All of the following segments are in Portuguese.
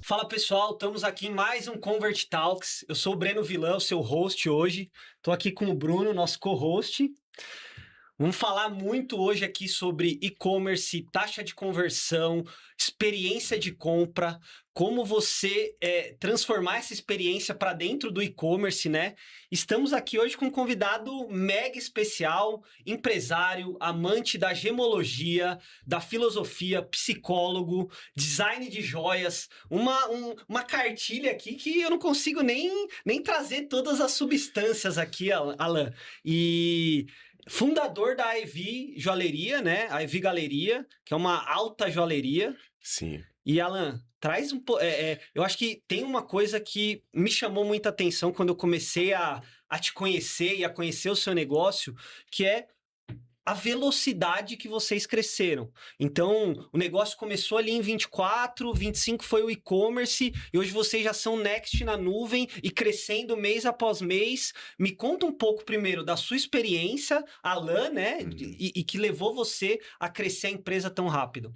Fala pessoal, estamos aqui em mais um Convert Talks. Eu sou o Breno Vilão, seu host hoje. Estou aqui com o Bruno, nosso co-host. Vamos falar muito hoje aqui sobre e-commerce, taxa de conversão, experiência de compra, como você transformar essa experiência para dentro do e-commerce, né? Estamos aqui hoje com um convidado mega especial, empresário, amante da gemologia, da filosofia, psicólogo, design de joias, uma cartilha aqui que eu não consigo nem trazer todas as substâncias aqui, Alan. E fundador da Ivy Joalheria, né? A Ivy Galeria, que é uma alta joalheria. Sim. E, Alan, traz um pouco. Eu acho que tem uma coisa que me chamou muita atenção quando eu comecei a te conhecer e a conhecer o seu negócio, que é a velocidade que vocês cresceram. Então, o negócio começou ali em 24, 25 foi o e-commerce, e hoje vocês já são next na nuvem e crescendo mês após mês. Me conta um pouco primeiro da sua experiência, Alan, né? E que levou você a crescer a empresa tão rápido.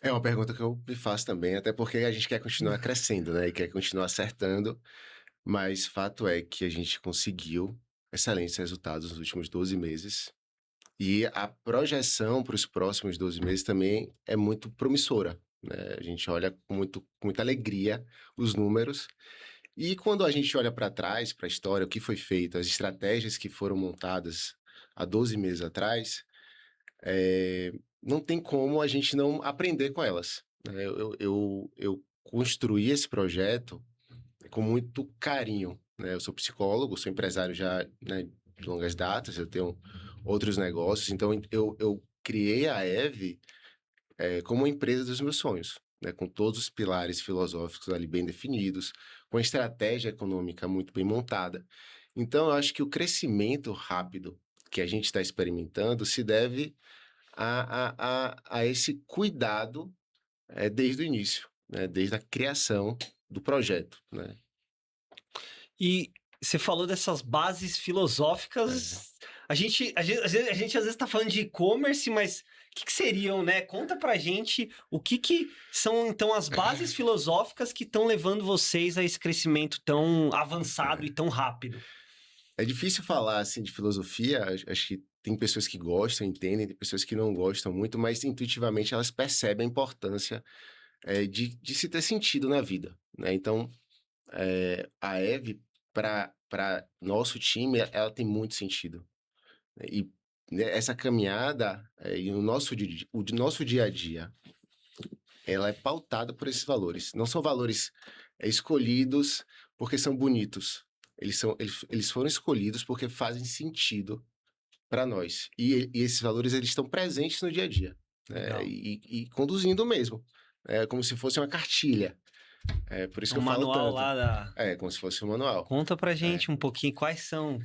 É uma pergunta que eu me faço também, até porque a gente quer continuar crescendo, né? E quer continuar acertando, mas fato é que a gente conseguiu excelentes resultados nos últimos 12 meses. E a projeção para os próximos 12 meses também é muito promissora, né? A gente olha com muita alegria os números. E quando a gente olha para trás, para a história, o que foi feito, as estratégias que foram montadas há 12 meses atrás, não tem como a gente não aprender com elas, né? Eu construí esse projeto com muito carinho, né? Eu sou psicólogo, sou empresário já, né, de longas datas, eu tenho outros negócios, então eu criei a Eve como uma empresa dos meus sonhos, né? Com todos os pilares filosóficos ali bem definidos, com a estratégia econômica muito bem montada. Então, eu acho que o crescimento rápido que a gente está experimentando se deve a esse cuidado desde o início, né? Desde a criação do projeto, né? E você falou dessas bases filosóficas. A gente às vezes está falando de e-commerce, mas o que seriam, né? Conta pra gente o que são, então, as bases filosóficas que estão levando vocês a esse crescimento tão avançado e tão rápido. É difícil falar assim de filosofia, acho que tem pessoas que gostam, entendem, tem pessoas que não gostam muito, mas intuitivamente elas percebem a importância de se ter sentido na vida, né? Então, a Eve, para nosso time, ela tem muito sentido, né? E né, essa caminhada e o nosso dia a dia, ela é pautada por esses valores. Não são valores escolhidos porque são bonitos. Eles foram escolhidos porque fazem sentido para nós. E esses valores eles estão presentes no dia a dia, né? Legal. E conduzindo mesmo. É como se fosse uma cartilha. É por isso O que eu falo manual tanto. lá da. É como se fosse um manual. Conta pra É. gente um pouquinho quais são.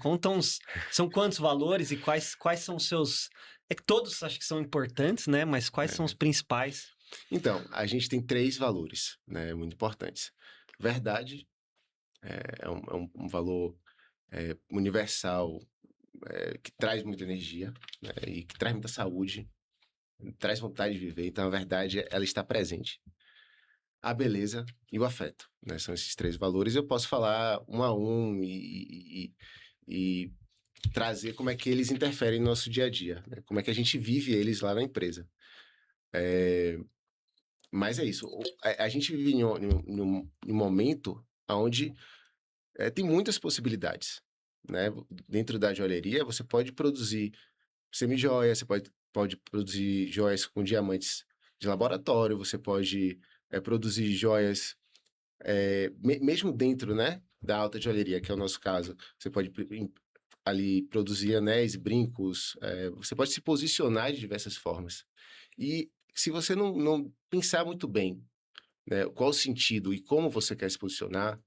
São quantos valores e quais são os seus. É que todos acho que são importantes, né? Mas quais são os principais? Então, a gente tem 3 valores, né, muito importantes. Verdade é um valor universal, que traz muita energia, né, e que traz muita saúde, traz vontade de viver. Então, a verdade, ela está presente. A beleza e o afeto, né, são esses 3 valores. Eu posso falar um a um e trazer como é que eles interferem no nosso dia a dia, né, como é que a gente vive eles lá na empresa. Mas é isso, a gente vive em um momento onde tem muitas possibilidades, né? Dentro da joalheria, você pode produzir semi-joia, você pode produzir joias com diamantes de laboratório, você pode produzir joias, mesmo dentro, né, da alta joalheria, que é o nosso caso. Você pode ali produzir anéis, brincos, você pode se posicionar de diversas formas. E se você não pensar muito bem, né, qual o sentido e como você quer se posicionar,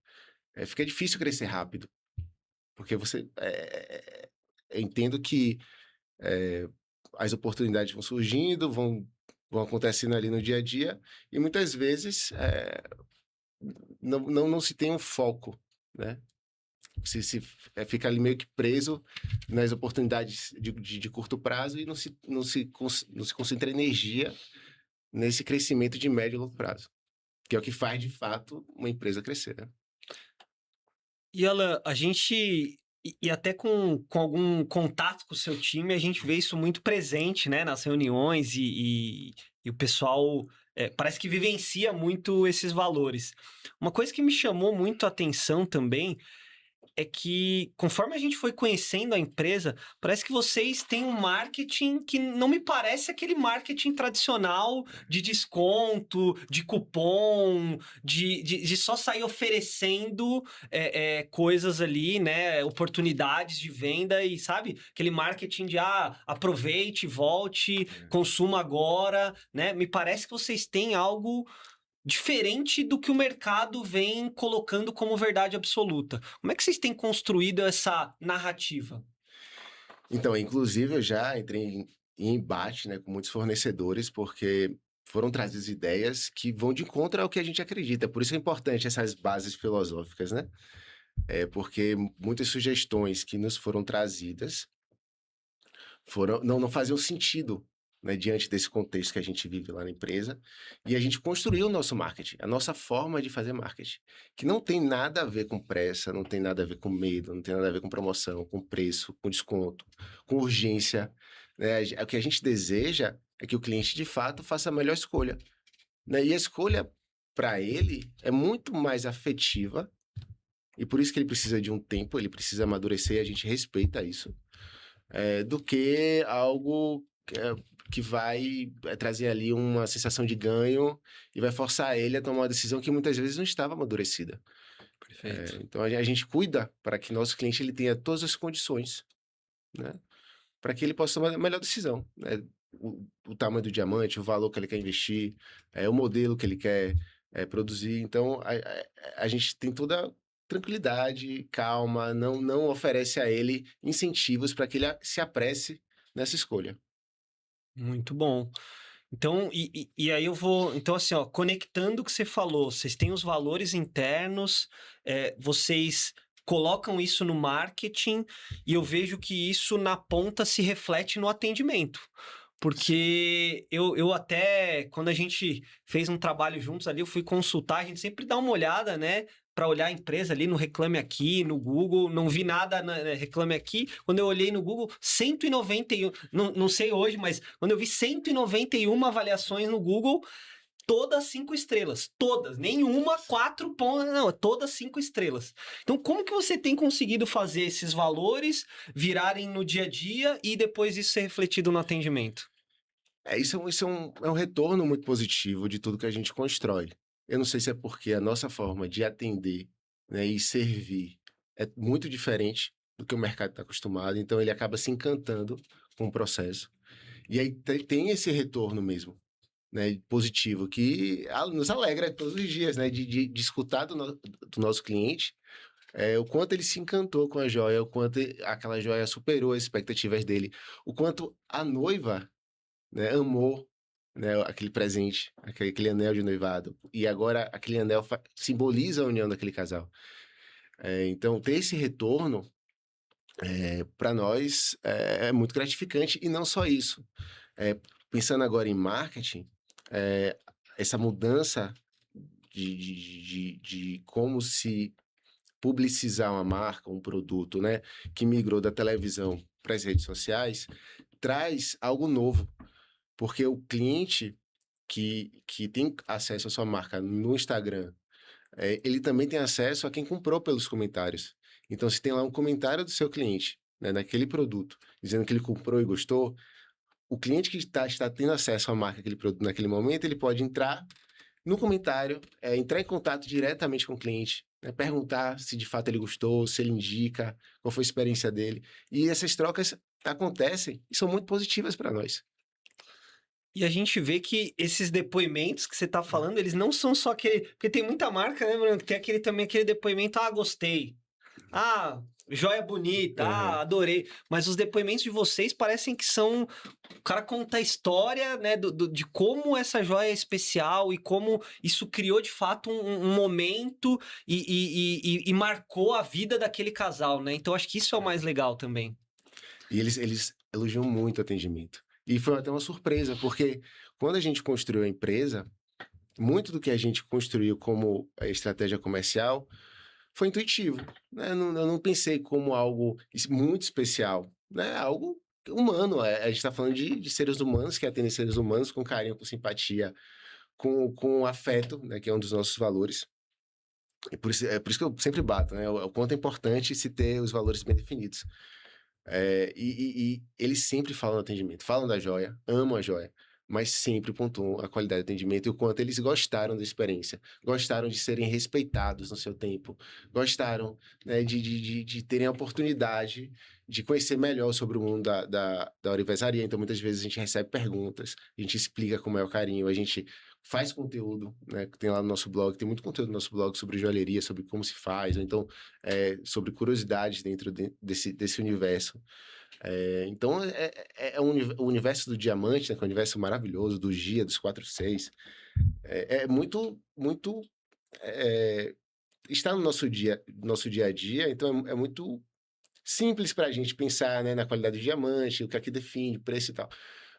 fica difícil crescer rápido. Porque eu entendo que as oportunidades vão surgindo, vão acontecendo ali no dia a dia, e muitas vezes não se tem um foco, né? Fica ali meio que preso nas oportunidades de curto prazo e não se concentra energia nesse crescimento de médio e longo prazo. que é o que faz, de fato, uma empresa crescer, né? E Alan, a gente. E até com algum contato com o seu time, a gente vê isso muito presente, né, nas reuniões e o pessoal parece que vivencia muito esses valores. Uma coisa que me chamou muito a atenção também é que, conforme a gente foi conhecendo a empresa, parece que vocês têm um marketing que não me parece aquele marketing tradicional de desconto, de cupom, de só sair oferecendo coisas ali, né? Oportunidades de venda e, sabe? Aquele marketing de aproveite, volte, consuma agora, né? Me parece que vocês têm algo diferente do que o mercado vem colocando como verdade absoluta. Como é que vocês têm construído essa narrativa? Então, inclusive, eu já entrei em embate, né, com muitos fornecedores, porque foram trazidas ideias que vão de encontro ao que a gente acredita. Por isso é importante essas bases filosóficas, né? Porque muitas sugestões que nos foram trazidas não faziam sentido, né, diante desse contexto que a gente vive lá na empresa, e a gente construiu o nosso marketing, a nossa forma de fazer marketing, que não tem nada a ver com pressa, não tem nada a ver com medo, não tem nada a ver com promoção, com preço, com desconto, com urgência, né? O que a gente deseja é que o cliente, de fato, faça a melhor escolha, né? E a escolha, para ele, é muito mais afetiva, e por isso que ele precisa de um tempo, ele precisa amadurecer, a gente respeita isso, do que algo que vai trazer ali uma sensação de ganho e vai forçar ele a tomar uma decisão que muitas vezes não estava amadurecida. Perfeito. Então a gente cuida para que nosso cliente ele tenha todas as condições, né, para que ele possa tomar a melhor decisão, né? O tamanho do diamante, o valor que ele quer investir, o modelo que ele quer produzir. Então a gente tem toda tranquilidade, calma, não oferece a ele incentivos para que ele se apresse nessa escolha. Muito bom. Então, e aí eu vou. Então, assim, ó, conectando o que você falou, vocês têm os valores internos, vocês colocam isso no marketing, e eu vejo que isso na ponta se reflete no atendimento. Porque eu até, quando a gente fez um trabalho juntos ali, eu fui consultar, a gente sempre dá uma olhada, né? Para olhar a empresa ali no Reclame Aqui, no Google, não vi nada na Reclame Aqui. Quando eu olhei no Google, 191, não sei hoje, mas quando eu vi 191 avaliações no Google, todas 5 estrelas, todas, nenhuma 4 pontos, não, todas 5 estrelas. Então, como que você tem conseguido fazer esses valores virarem no dia a dia e depois isso ser refletido no atendimento? Isso é um retorno muito positivo de tudo que a gente constrói. Eu não sei se é porque a nossa forma de atender, né, e servir é muito diferente do que o mercado está acostumado, então ele acaba se encantando com o processo. E aí tem esse retorno mesmo, né, positivo, que nos alegra todos os dias, né, de escutar do nosso cliente, o quanto ele se encantou com a joia, o quanto aquela joia superou as expectativas dele, o quanto a noiva, né, amou, né, aquele presente, aquele anel de noivado. E agora aquele anel simboliza a união daquele casal. Então, ter esse retorno, para nós, é muito gratificante. E não só isso. Pensando agora em marketing, essa mudança de como se publicizar uma marca, um produto, né, que migrou da televisão para as redes sociais, traz algo novo. Porque o cliente que tem acesso à sua marca no Instagram, ele também tem acesso a quem comprou pelos comentários. Então, se tem lá um comentário do seu cliente, né, naquele produto, dizendo que ele comprou e gostou, o cliente que está tendo acesso à marca daquele produto naquele momento, ele pode entrar no comentário, entrar em contato diretamente com o cliente, né, perguntar se de fato ele gostou, se ele indica, qual foi a experiência dele. E essas trocas acontecem e são muito positivas para nós. E a gente vê que esses depoimentos que você tá falando, eles não são só aquele. Porque tem muita marca, né, Bruno? Que tem também aquele depoimento, gostei. Joia bonita, Uhum. adorei. Mas os depoimentos de vocês parecem que são. O cara conta a história, né, de como essa joia é especial e como isso criou de fato um momento e marcou a vida daquele casal, né? Então acho que isso é o mais legal também. E eles elogiam muito o atendimento. E foi até uma surpresa, porque quando a gente construiu a empresa, muito do que a gente construiu como estratégia comercial foi intuitivo, né? Eu não pensei como algo muito especial, né? Algo humano. A gente está falando de seres humanos que atendem seres humanos com carinho, com simpatia, com afeto, né? Que é um dos nossos valores. E por isso que eu sempre bato, né? O quanto é importante se ter os valores bem definidos. E eles sempre falam do atendimento, falam da joia, amam a joia, mas sempre pontuam a qualidade do atendimento e o quanto eles gostaram da experiência, gostaram de serem respeitados no seu tempo, gostaram, né, de terem a oportunidade de conhecer melhor sobre o mundo da orivesaria. Então, muitas vezes a gente recebe perguntas, a gente explica como é o carinho, a gente faz conteúdo, né, que tem lá no nosso blog, tem muito conteúdo no nosso blog sobre joalheria, sobre como se faz, ou então sobre curiosidades dentro desse universo. Então, o universo do diamante, né, que é um universo maravilhoso, do GIA, dos 4/6, é muito, muito... está no nosso dia a dia, então é muito simples para a gente pensar, né, na qualidade do diamante, o que é que define, preço e tal.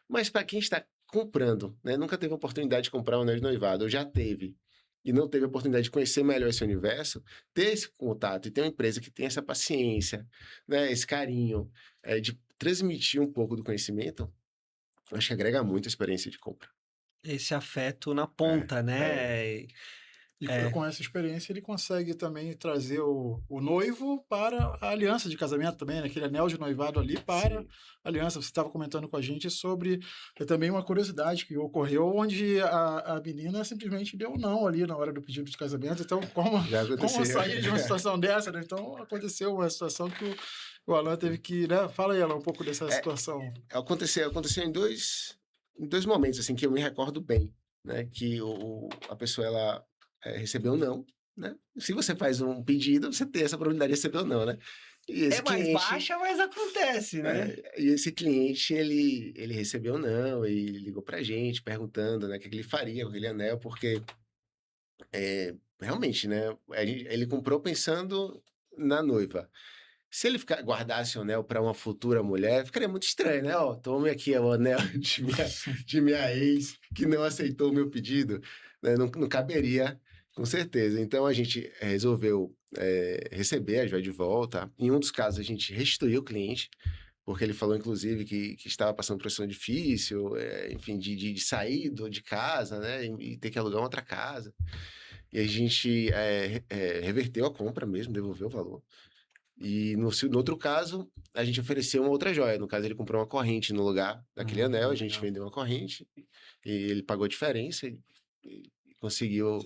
Mas para quem está comprando, né, nunca teve a oportunidade de comprar um anel de noivado, ou já teve, e não teve a oportunidade de conhecer melhor esse universo, ter esse contato e ter uma empresa que tem essa paciência, né, esse carinho, de transmitir um pouco do conhecimento, eu acho que agrega muito a experiência de compra. Esse afeto na É, ponta, né? E É. com essa experiência ele consegue também trazer o noivo para a aliança de casamento também, né? Aquele anel de noivado ali para sim. a aliança. Você estava comentando com a gente sobre também uma curiosidade que ocorreu, onde a menina simplesmente deu não ali na hora do pedido de casamento. Então, Já como aconteceu. sair de uma situação dessa, né? Então, aconteceu uma situação que o Alan teve que, né? Fala aí, Alan, um pouco dessa situação. Aconteceu em dois momentos, assim, que eu me recordo bem, né? Que a pessoa, ela recebeu um não, né? Se você faz um pedido, você tem essa probabilidade de receber um não, né? E esse É mais cliente, baixa, mas acontece, né? e esse cliente, ele recebeu um não e ligou pra gente perguntando, né, o que ele faria com aquele anel, porque realmente, né, ele comprou pensando na noiva. Se ele guardasse o anel para uma futura mulher, ficaria muito estranho, né? Ó, tome aqui o anel de minha ex, que não aceitou o meu pedido. Né? Não caberia, com certeza. Então, a gente resolveu receber a joia de volta. Em um dos casos, a gente restituiu o cliente, porque ele falou, inclusive, que estava passando por uma situação difícil, enfim, de sair de casa, né? E ter que alugar uma outra casa. E a gente reverteu a compra mesmo, devolveu o valor. E no outro caso, a gente ofereceu uma outra joia. No caso, ele comprou uma corrente no lugar daquele anel, a gente Legal. vendeu uma corrente e ele pagou a diferença e conseguiu.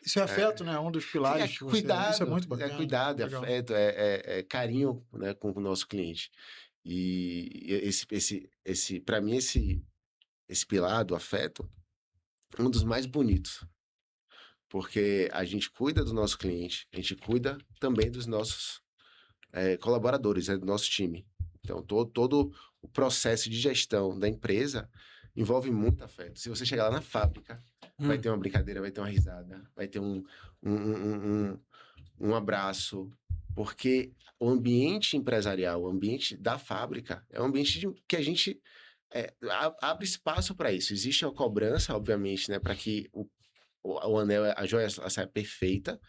Isso é afeto, né? Um dos pilares que você... Isso é muito É bacana. cuidado, é Legal. afeto, é carinho, né, com o nosso cliente. E para mim, esse pilar do afeto é um dos mais bonitos. Porque a gente cuida do nosso cliente, a gente cuida também dos nossos colaboradores, né, do nosso time. Então, todo o processo de gestão da empresa envolve muito afeto. Se você chegar lá na fábrica, vai ter uma brincadeira, vai ter uma risada, vai ter um abraço, porque o ambiente empresarial, o ambiente da fábrica, é um ambiente que a gente abre espaço para isso. Existe uma cobrança, obviamente, né, para que o anel, a joia saia perfeita,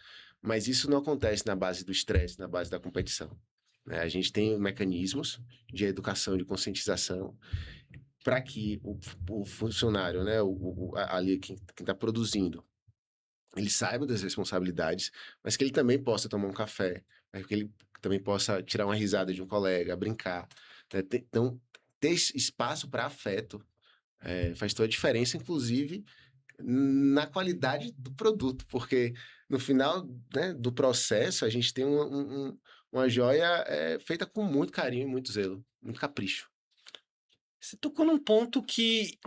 mas isso não acontece na base do estresse, na base da competição. Né? A gente tem mecanismos de educação, de conscientização, para que o funcionário, né, ali quem está produzindo, ele saiba das responsabilidades, mas que ele também possa tomar um café, né, que ele também possa tirar uma risada de um colega, brincar. Né? Então, ter espaço para afeto faz toda a diferença, inclusive na qualidade do produto, porque no final, né, do processo a gente tem uma joia feita com muito carinho e muito zelo, muito capricho. Você tocou num ponto que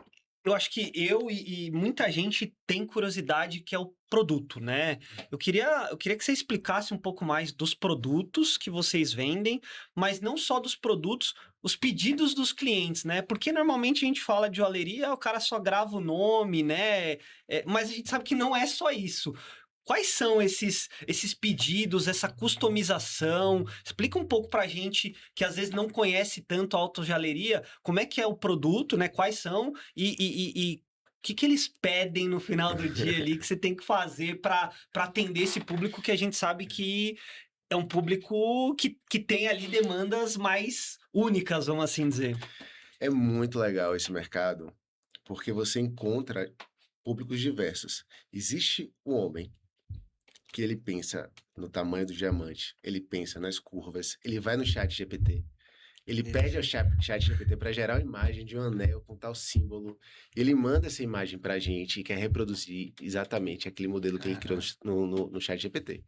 eu acho que eu e muita gente tem curiosidade, que é o produto, né? Eu queria que você explicasse um pouco mais dos produtos que vocês vendem, mas não só dos produtos, os pedidos dos clientes, né? Porque normalmente a gente fala de joalheria, o cara só grava o nome, né? Mas a gente sabe que não é só isso. Quais são esses pedidos, essa customização? Explica um pouco pra gente que às vezes não conhece tanto a autojoalheria, como é que é o produto, né? Quais são e que eles pedem no final do dia ali que você tem que fazer para atender esse público que a gente sabe que é um público que tem ali demandas mais únicas, vamos assim dizer. É muito legal esse mercado, porque você encontra públicos diversos. Existe o homem que ele pensa no tamanho do diamante, ele pensa nas curvas, ele vai no chat GPT, ele pede ao chat GPT para gerar uma imagem de um anel com tal símbolo, ele manda essa imagem para a gente e quer reproduzir exatamente aquele modelo que ele criou no chat GPT.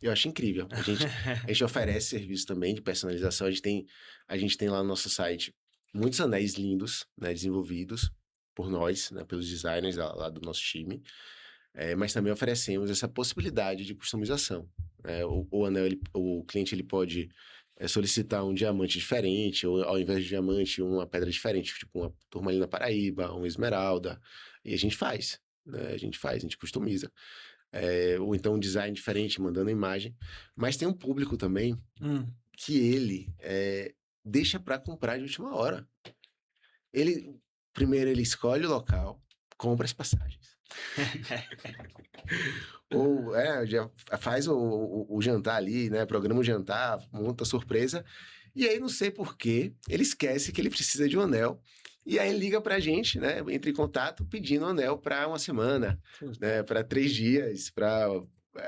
Eu acho incrível. A gente oferece serviço também de personalização, a gente tem lá no nosso site muitos anéis lindos, né, desenvolvidos por nós, né, pelos designers lá do nosso time, mas também oferecemos essa possibilidade de customização. O anel, o cliente ele pode solicitar um diamante diferente, ou ao invés de diamante, uma pedra diferente, tipo uma turmalina paraíba, uma esmeralda, e a gente faz, né? A gente customiza. Ou então um design diferente, mandando imagem. Mas tem um público também que ele deixa para comprar de última hora. Primeiro ele escolhe o local, compra as passagens. Ou já faz o jantar ali, né? Programa o jantar, monta a surpresa. E aí, não sei por quê, ele esquece que ele precisa de um anel. E aí liga pra gente, né? Entra em contato pedindo um anel para uma semana, né? Para 3 dias,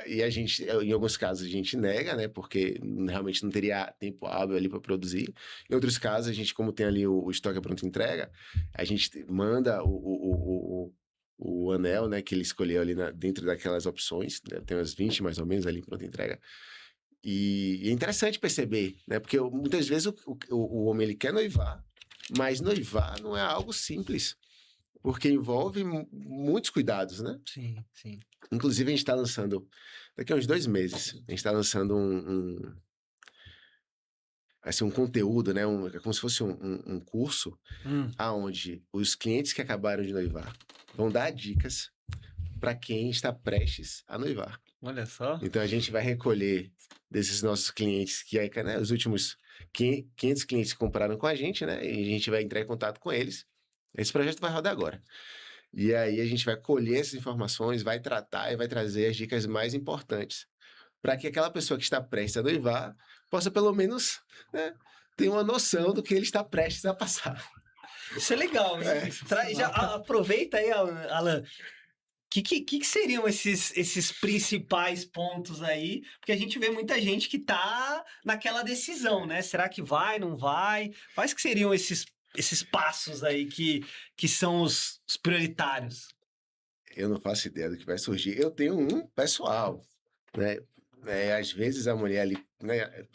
E a gente, em alguns casos, a gente nega, né? Porque realmente não teria tempo hábil ali para produzir. Em outros casos, a gente, como tem ali o estoque pronto entrega, a gente manda o anel, né? Que ele escolheu ali dentro daquelas opções, né, tem umas 20 mais ou menos ali pronto entrega. E é interessante perceber, né? Porque muitas vezes o homem ele quer noivar, mas noivar não é algo simples. Porque envolve muitos cuidados, né? Sim, sim. Inclusive, a gente está lançando, daqui a uns 2 meses, a gente está lançando um conteúdo, né? É como se fosse um curso, aonde os clientes que acabaram de noivar vão dar dicas para quem está prestes a noivar. Olha só. Então, a gente vai recolher desses nossos clientes, né, os últimos 500 clientes que compraram com a gente, né? E a gente vai entrar em contato com eles. Esse projeto vai rodar agora. E aí a gente vai colher essas informações, vai tratar e vai trazer as dicas mais importantes para que aquela pessoa que está prestes a noivar possa pelo menos, né, ter uma noção do que ele está prestes a passar. Isso é legal. Já aproveita aí, Alan. Que seriam esses principais pontos aí? Porque a gente vê muita gente que tá naquela decisão, né? Será que vai, não vai? Quais que seriam esses passos aí que são os prioritários? Eu não faço ideia do que vai surgir. Eu tenho um pessoal, né? Às vezes a mulher ali, né,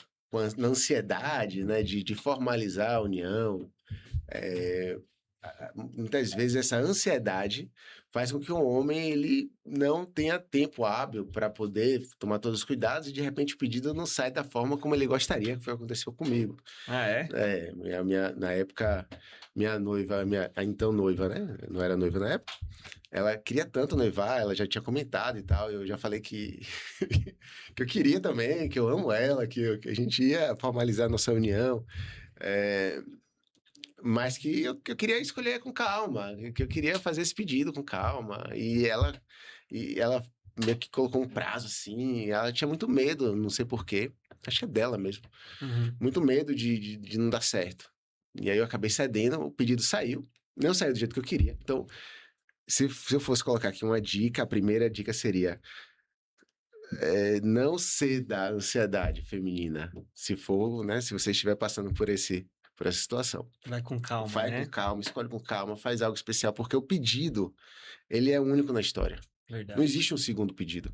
na ansiedade, né, de formalizar a união, muitas vezes essa ansiedade faz com que o homem ele não tenha tempo hábil para poder tomar todos os cuidados e de repente o pedido não sai da forma como ele gostaria, que foi o que aconteceu comigo. Ah, é? Na época, minha noiva, a então noiva, né? Não era noiva na época. Ela queria tanto noivar, ela já tinha comentado e tal. Eu já falei que eu queria também, que eu amo ela, que a gente ia formalizar a nossa união. Mas que eu queria escolher com calma, que eu queria fazer esse pedido com calma. E ela meio que colocou um prazo assim, ela tinha muito medo, não sei porquê, acho que é dela mesmo. Muito medo de não dar certo. E aí eu acabei cedendo, o pedido saiu, não saiu do jeito que eu queria. Então, se eu fosse colocar aqui uma dica, a primeira dica seria não ceda à ansiedade feminina, se for, né, se você estiver passando por essa situação. Vai com calma, Vai né? com calma, escolhe com calma, faz algo especial, porque o pedido, ele é único na história. Verdade. Não existe um segundo pedido.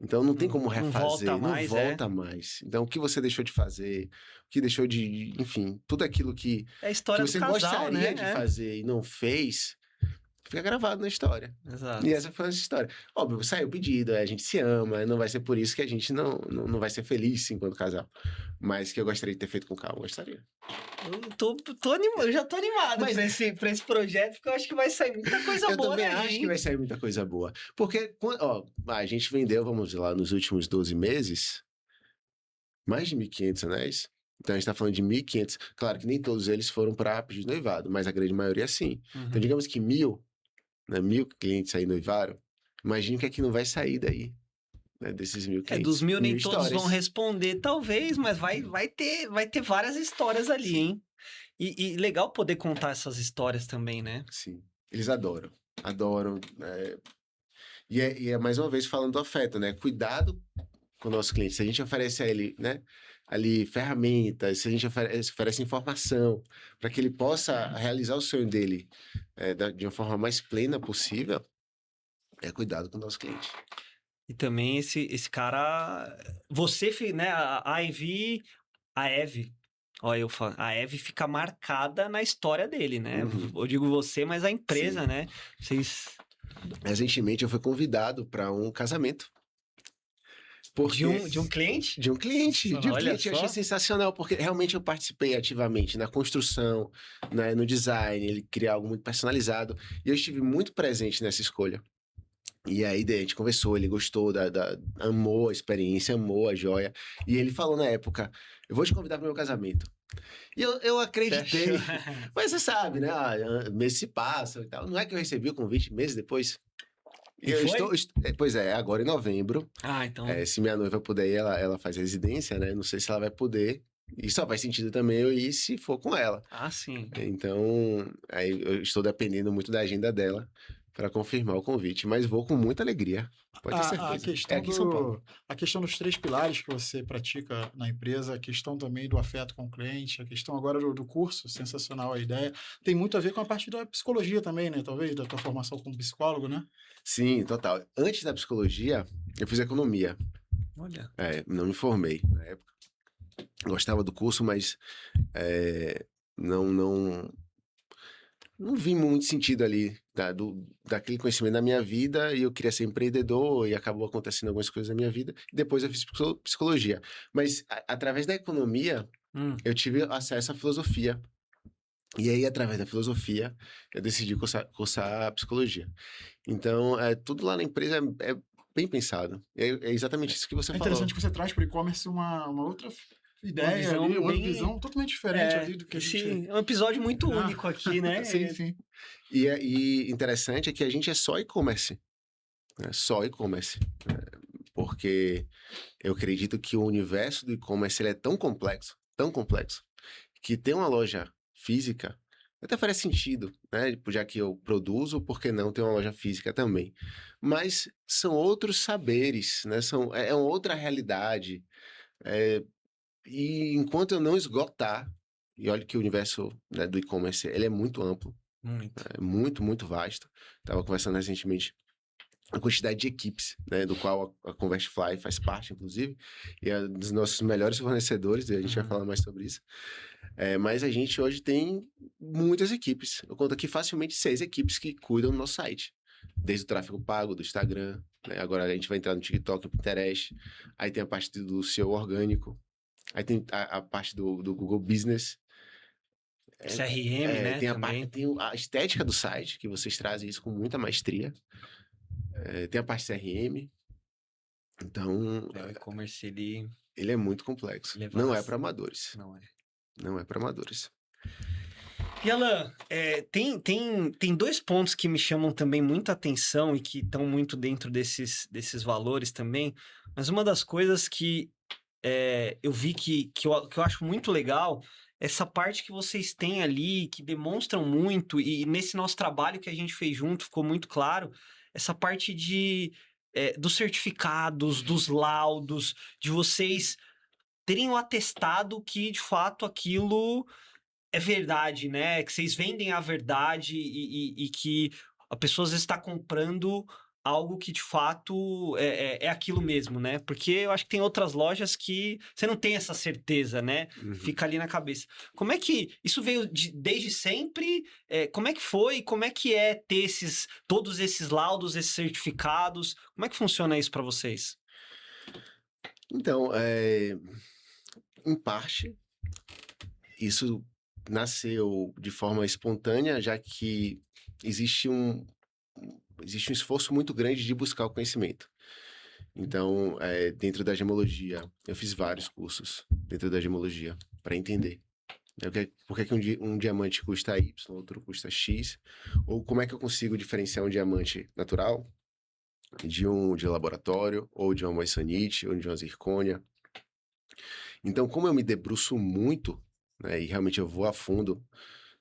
Então não tem como refazer, não volta mais. Então o que você deixou de fazer, o que deixou enfim, tudo aquilo que É a história você do casal, gostaria né? de fazer e não fez, fica gravado na história. Exato. E essa foi a nossa história. Óbvio, saiu o pedido, a gente se ama, não vai ser por isso que a gente não vai ser feliz enquanto casal. Mas que eu gostaria de ter feito com calma, gostaria. Tô animado, eu já tô animado pra esse projeto, porque eu acho que vai sair muita coisa boa. Eu também acho que vai sair muita coisa boa. Porque, a gente vendeu, vamos lá, nos últimos 12 meses, mais de 1.500 anéis. Então, a gente tá falando de 1.500. Claro que nem todos eles foram para pedido de noivado, mas a grande maioria sim. Então, digamos que 1.000 né? 1.000 clientes aí noivaram. Imagina o que é que não vai sair daí, né? Desses 1.000 clientes. Dos 1.000 nem 1.000 todos vão histórias. responder, talvez, mas vai ter várias histórias ali, hein? E legal poder contar essas histórias também, né? Sim, eles adoram. Adoram. E é mais uma vez falando do afeto, né? Cuidado com o nosso cliente. Se a gente oferece a ele, né, ali ferramentas, se a gente oferece informação para que ele possa realizar o sonho dele de uma forma mais plena possível, cuidado com o nosso cliente. E também esse cara. Você, né? A Ivy, a Eve. Olha, eu falo, a Eve fica marcada na história dele, né? Uhum. Eu digo você, mas a empresa, Sim. né? Vocês. Recentemente eu fui convidado para um casamento. Porque De um cliente? de um cliente, Olha eu achei só. sensacional, porque realmente eu participei ativamente na construção, né, no design, ele criar algo muito personalizado, e eu estive muito presente nessa escolha. E aí daí a gente conversou, ele gostou, amou a experiência, amou a joia, e ele falou na época, eu vou te convidar para o meu casamento. E eu Você acreditei, achou? mas você sabe, né, meses se passam e tal, não é que eu recebi o convite meses depois? E foi? Pois é, agora em novembro, Ah, então. se minha noiva puder ir, ela faz residência, né? Não sei se ela vai poder. E só faz sentido também eu ir se for com ela. Ah, sim. Então, aí eu estou dependendo muito da agenda dela para confirmar o convite. Mas vou com muita alegria. Pode ter A certeza. É questão aqui em São Paulo. a questão dos 3 pilares que você pratica na empresa, a questão também do afeto com o cliente, a questão agora do curso, sensacional a ideia, tem muito a ver com a parte da psicologia também, né? Talvez, da tua formação como psicólogo, né? Sim, total. Antes da psicologia, eu fiz economia. Olha. Não me formei na época. Gostava do curso, mas não vi muito sentido ali daquele conhecimento na minha vida, e eu queria ser empreendedor e acabou acontecendo algumas coisas na minha vida. Depois eu fiz psicologia. Mas através da economia, eu tive acesso à filosofia. E aí, através da filosofia, eu decidi cursar psicologia. Então, tudo lá na empresa é bem pensado. É exatamente isso que você É falou. interessante que você traz para o e-commerce uma outra ideia visão ali, uma bem- visão totalmente diferente ali do que a gente... Esse é um episódio muito Ah, único aqui, né? Sim. E interessante é que a gente é só e-commerce. Né? Só e-commerce. Porque eu acredito que o universo do e-commerce ele é tão complexo, que ter uma loja física até faz sentido, né? Já que eu produzo, por que não ter uma loja física também? Mas são outros saberes, né? É uma outra realidade. E enquanto eu não esgotar, e olha que o universo, né, do e-commerce ele é muito amplo, Muito. é muito, muito vasto. Estava conversando recentemente a quantidade de equipes, né, do qual a Convertfly faz parte, inclusive, e é um dos nossos melhores fornecedores, e a gente vai falar mais sobre isso. Mas a gente hoje tem muitas equipes. Eu conto aqui facilmente 6 equipes que cuidam do nosso site. Desde o tráfego pago, do Instagram, né? Agora a gente vai entrar no TikTok, no Pinterest. Aí tem a parte do SEO orgânico. Aí tem a parte do Google Business. CRM, né? Tem Também. tem a estética do site, que vocês trazem isso com muita maestria. Tem a parte CRM. Então, O e-commerce, ele ele é muito complexo. Ele é Não é vasto. para amadores. não é. Não é para amadores. E Alan, tem 2 pontos que me chamam também muita atenção e que estão muito dentro desses valores também, mas uma das coisas que eu vi que eu acho muito legal, essa parte que vocês têm ali, que demonstram muito, e nesse nosso trabalho que a gente fez junto ficou muito claro, essa parte dos certificados, dos laudos, de vocês terem o atestado que de fato aquilo é verdade, né? Que vocês vendem a verdade e que a pessoa às vezes está comprando algo que de fato é aquilo mesmo, né? Porque eu acho que tem outras lojas que você não tem essa certeza, né? Uhum. Fica ali na cabeça. Como é que isso veio desde sempre? Como é que foi? Como é que é ter todos esses laudos, esses certificados? Como é que funciona isso para vocês? Então, em parte, isso nasceu de forma espontânea, já que existe um esforço muito grande de buscar o conhecimento. Então, dentro da gemologia, eu fiz vários cursos dentro da gemologia para entender, Por que que um diamante custa Y, outro custa X? Ou como é que eu consigo diferenciar um diamante natural de laboratório, ou de uma moissanite, ou de uma zircônia? Então, como eu me debruço muito, né, e realmente eu vou a fundo,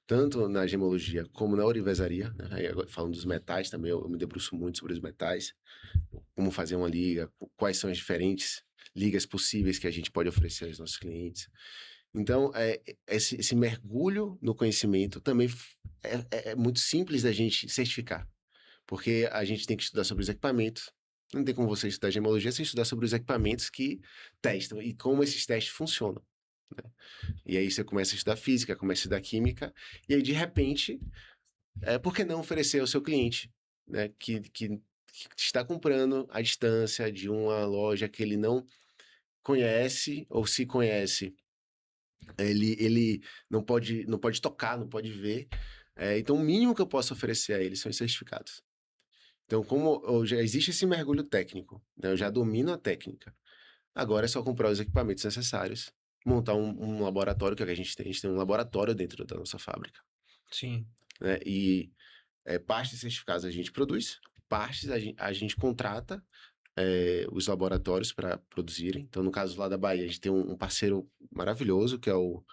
tanto na gemologia como na ourivesaria, né, aí agora falando dos metais também, eu me debruço muito sobre os metais, como fazer uma liga, quais são as diferentes ligas possíveis que a gente pode oferecer aos nossos clientes. Então, esse mergulho no conhecimento também é muito simples da gente certificar, porque a gente tem que estudar sobre os equipamentos. Não tem como você estudar gemologia sem estudar sobre os equipamentos que testam e como esses testes funcionam, né? E aí você começa a estudar física, começa a estudar química, e aí de repente, por que não oferecer ao seu cliente, né, que está comprando à distância de uma loja que ele não conhece, ou se conhece, ele não pode tocar, não pode ver. Então, o mínimo que eu posso oferecer a ele são os certificados. Então, como já existe esse mergulho técnico, né, eu já domino a técnica, agora é só comprar os equipamentos necessários, montar um laboratório, que é o que a gente tem um laboratório dentro da nossa fábrica, Sim. né? E parte dos certificados a gente produz, partes a gente contrata os laboratórios para produzirem. Então, no caso lá da Bahia, a gente tem um parceiro maravilhoso, que é o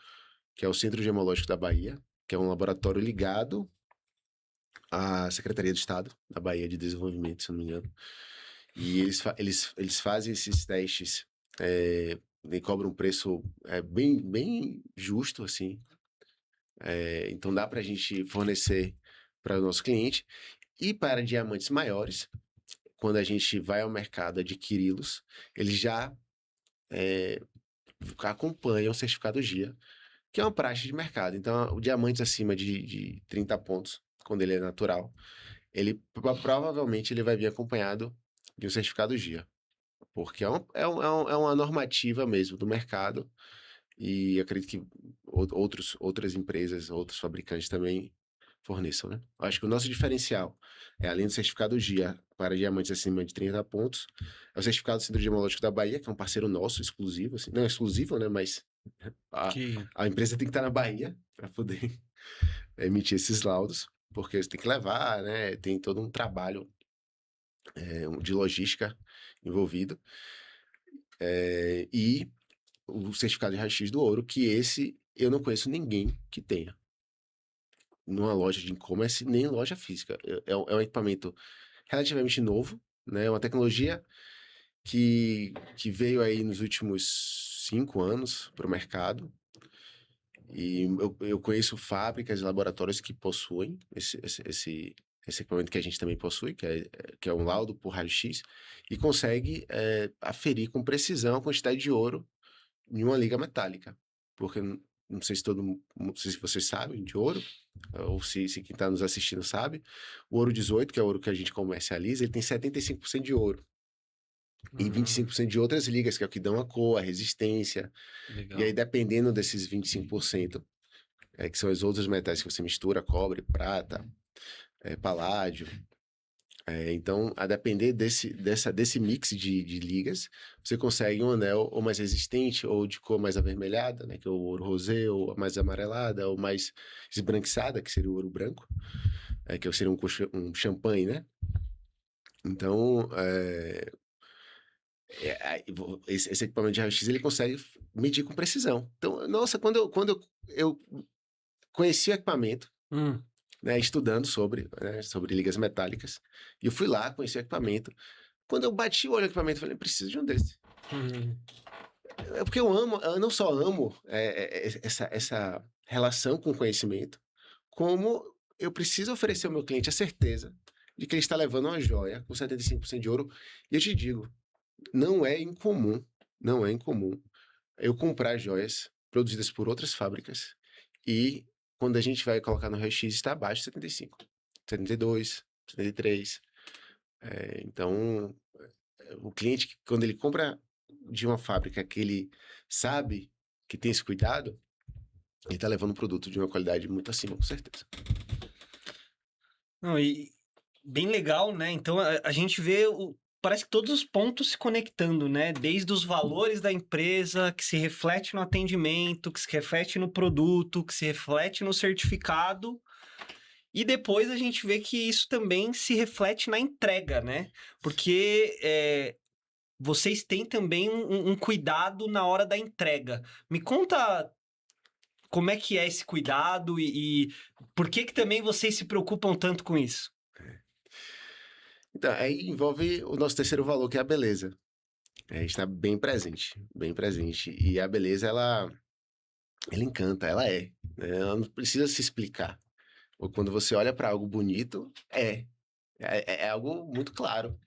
Centro Gemológico da Bahia, que é um laboratório ligado à Secretaria de Estado da Bahia de Desenvolvimento, se eu não me engano. E eles fazem esses testes e cobram um preço bem justo, assim. Então, dá para a gente fornecer para o nosso cliente. E para diamantes maiores, quando a gente vai ao mercado adquiri-los, eles já acompanham o certificado GIA, que é uma praxe de mercado. Então, o diamante acima de 30 pontos, quando ele é natural, ele provavelmente ele vai vir acompanhado de um certificado GIA, porque é uma normativa mesmo do mercado, e acredito que outras empresas, outros fabricantes também forneçam, né? Eu acho que o nosso diferencial além do certificado GIA para diamantes acima de 30 pontos, é o certificado do Centro Gemológico da Bahia, que é um parceiro nosso, exclusivo, assim, não é exclusivo, né, mas a, Que... a empresa tem que estar na Bahia para poder emitir esses laudos, porque você tem que levar, né, tem todo um trabalho de logística envolvido, e o certificado de raio-x do ouro, que esse eu não conheço ninguém que tenha numa loja de e-commerce, nem loja física. É um equipamento relativamente novo, né? É uma tecnologia que veio aí nos últimos 5 anos para o mercado. E eu conheço fábricas e laboratórios que possuem esse equipamento que a gente também possui, que é um laudo por raio-x, e consegue aferir com precisão a quantidade de ouro em uma liga metálica. Porque não sei se não sei se vocês sabem de ouro, ou se quem está nos assistindo sabe, o ouro 18, que é o ouro que a gente comercializa, ele tem 75% de ouro. E 25% de outras ligas, que é o que dão a cor, a resistência. Legal. E aí, dependendo desses 25%, que são os outros metais que você mistura, cobre, prata, paládio. Então, a depender desse mix de ligas, você consegue um anel ou mais resistente, ou de cor mais avermelhada, né, que é o ouro rosé, ou mais amarelada, ou mais esbranquiçada, que seria o ouro branco, que seria um champanhe, né? Então, esse equipamento de raio-x ele consegue medir com precisão. Então, nossa, quando eu conheci o equipamento, né, estudando sobre ligas metálicas, e eu fui lá, conheci o equipamento. Quando eu bati o olho no equipamento, eu falei, preciso de um desse. É porque eu não só amo essa relação com o conhecimento, como eu preciso oferecer ao meu cliente a certeza de que ele está levando uma joia com 75% de ouro. E eu te digo, não é incomum eu comprar joias produzidas por outras fábricas e quando a gente vai colocar no raio-x está abaixo de 75, 72, 73. Então, o cliente, quando ele compra de uma fábrica que ele sabe que tem esse cuidado, ele está levando um produto de uma qualidade muito acima, com certeza. Não, e bem legal, né? Então a gente vê parece que todos os pontos se conectando, né? Desde os valores da empresa, que se reflete no atendimento, que se reflete no produto, que se reflete no certificado. E depois a gente vê que isso também se reflete na entrega, né? Porque vocês têm também um cuidado na hora da entrega. Me conta como é que é esse cuidado e por que também vocês se preocupam tanto com isso? Então, aí envolve o nosso terceiro valor, que é a beleza. A gente está bem presente, bem presente. E a beleza, ela encanta, ela é, né? Ela não precisa se explicar. Ou quando você olha para algo bonito, é algo muito claro.